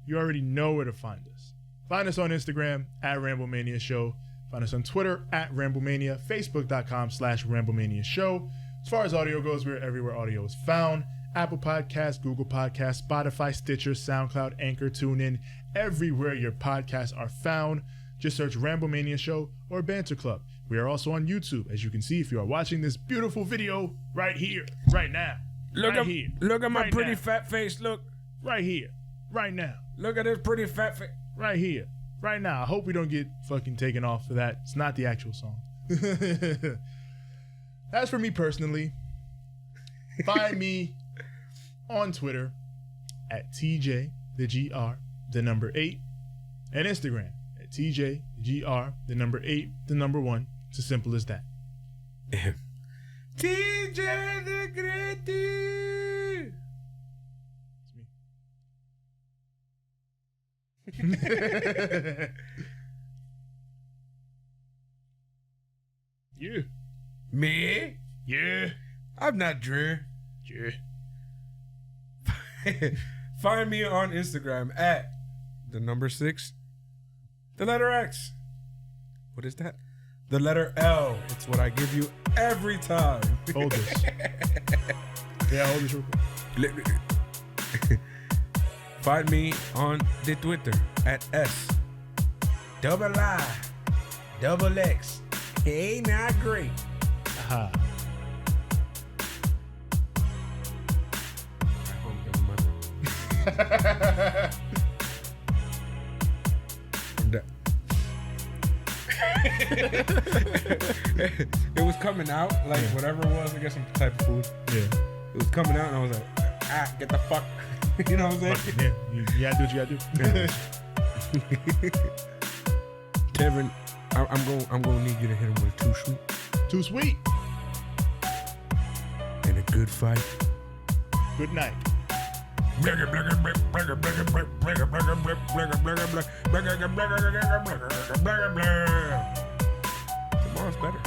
[SPEAKER 2] You already know where to find us. Find us on Instagram at Ramblemania Show. Find us on Twitter at Ramblemania, Facebook.com/Ramblemania Show. As far as audio goes, we're everywhere audio is found. Apple Podcasts, Google Podcasts, Spotify, Stitcher, SoundCloud, Anchor, TuneIn, everywhere your podcasts are found. Just search Ramblemania Show or Banter Club. We are also on YouTube, as you can see if you are watching this beautiful video right here, right now.
[SPEAKER 3] Look at my
[SPEAKER 2] right
[SPEAKER 3] pretty
[SPEAKER 2] now.
[SPEAKER 3] fat face. Look.
[SPEAKER 2] Right here, right now,
[SPEAKER 3] Look at this pretty fat face.
[SPEAKER 2] right here, right now. I hope we don't get fucking taken off for that. It's not the actual song. As for me personally, find me on Twitter at TJ the GR the number 8 and Instagram at TJ the GR the number 8 the number 1. It's as simple as that.
[SPEAKER 3] TJ the Great.
[SPEAKER 2] It's me. Yeah.
[SPEAKER 3] Me?
[SPEAKER 2] Yeah.
[SPEAKER 3] I'm not Drew.
[SPEAKER 2] Yeah.
[SPEAKER 3] Find me on Instagram at the number 6, the letter X. What is that? The letter L. It's what I give you every time.
[SPEAKER 2] Hold this. Yeah, hold this real quick.
[SPEAKER 3] Find me on the Twitter at S_I_X. Hey, not great.
[SPEAKER 2] Aha.
[SPEAKER 3] It was coming out, like whatever it was, I guess some type of food.
[SPEAKER 2] Yeah.
[SPEAKER 3] It was coming out and I was like, get the fuck. You know what I'm saying?
[SPEAKER 2] Yeah. You gotta do what you gotta do.
[SPEAKER 3] Kevin, I'm gonna need you to hit him with a 2 sweet
[SPEAKER 2] Too sweet.
[SPEAKER 3] and a good fight.
[SPEAKER 2] Good night.
[SPEAKER 3] Tomorrow's better.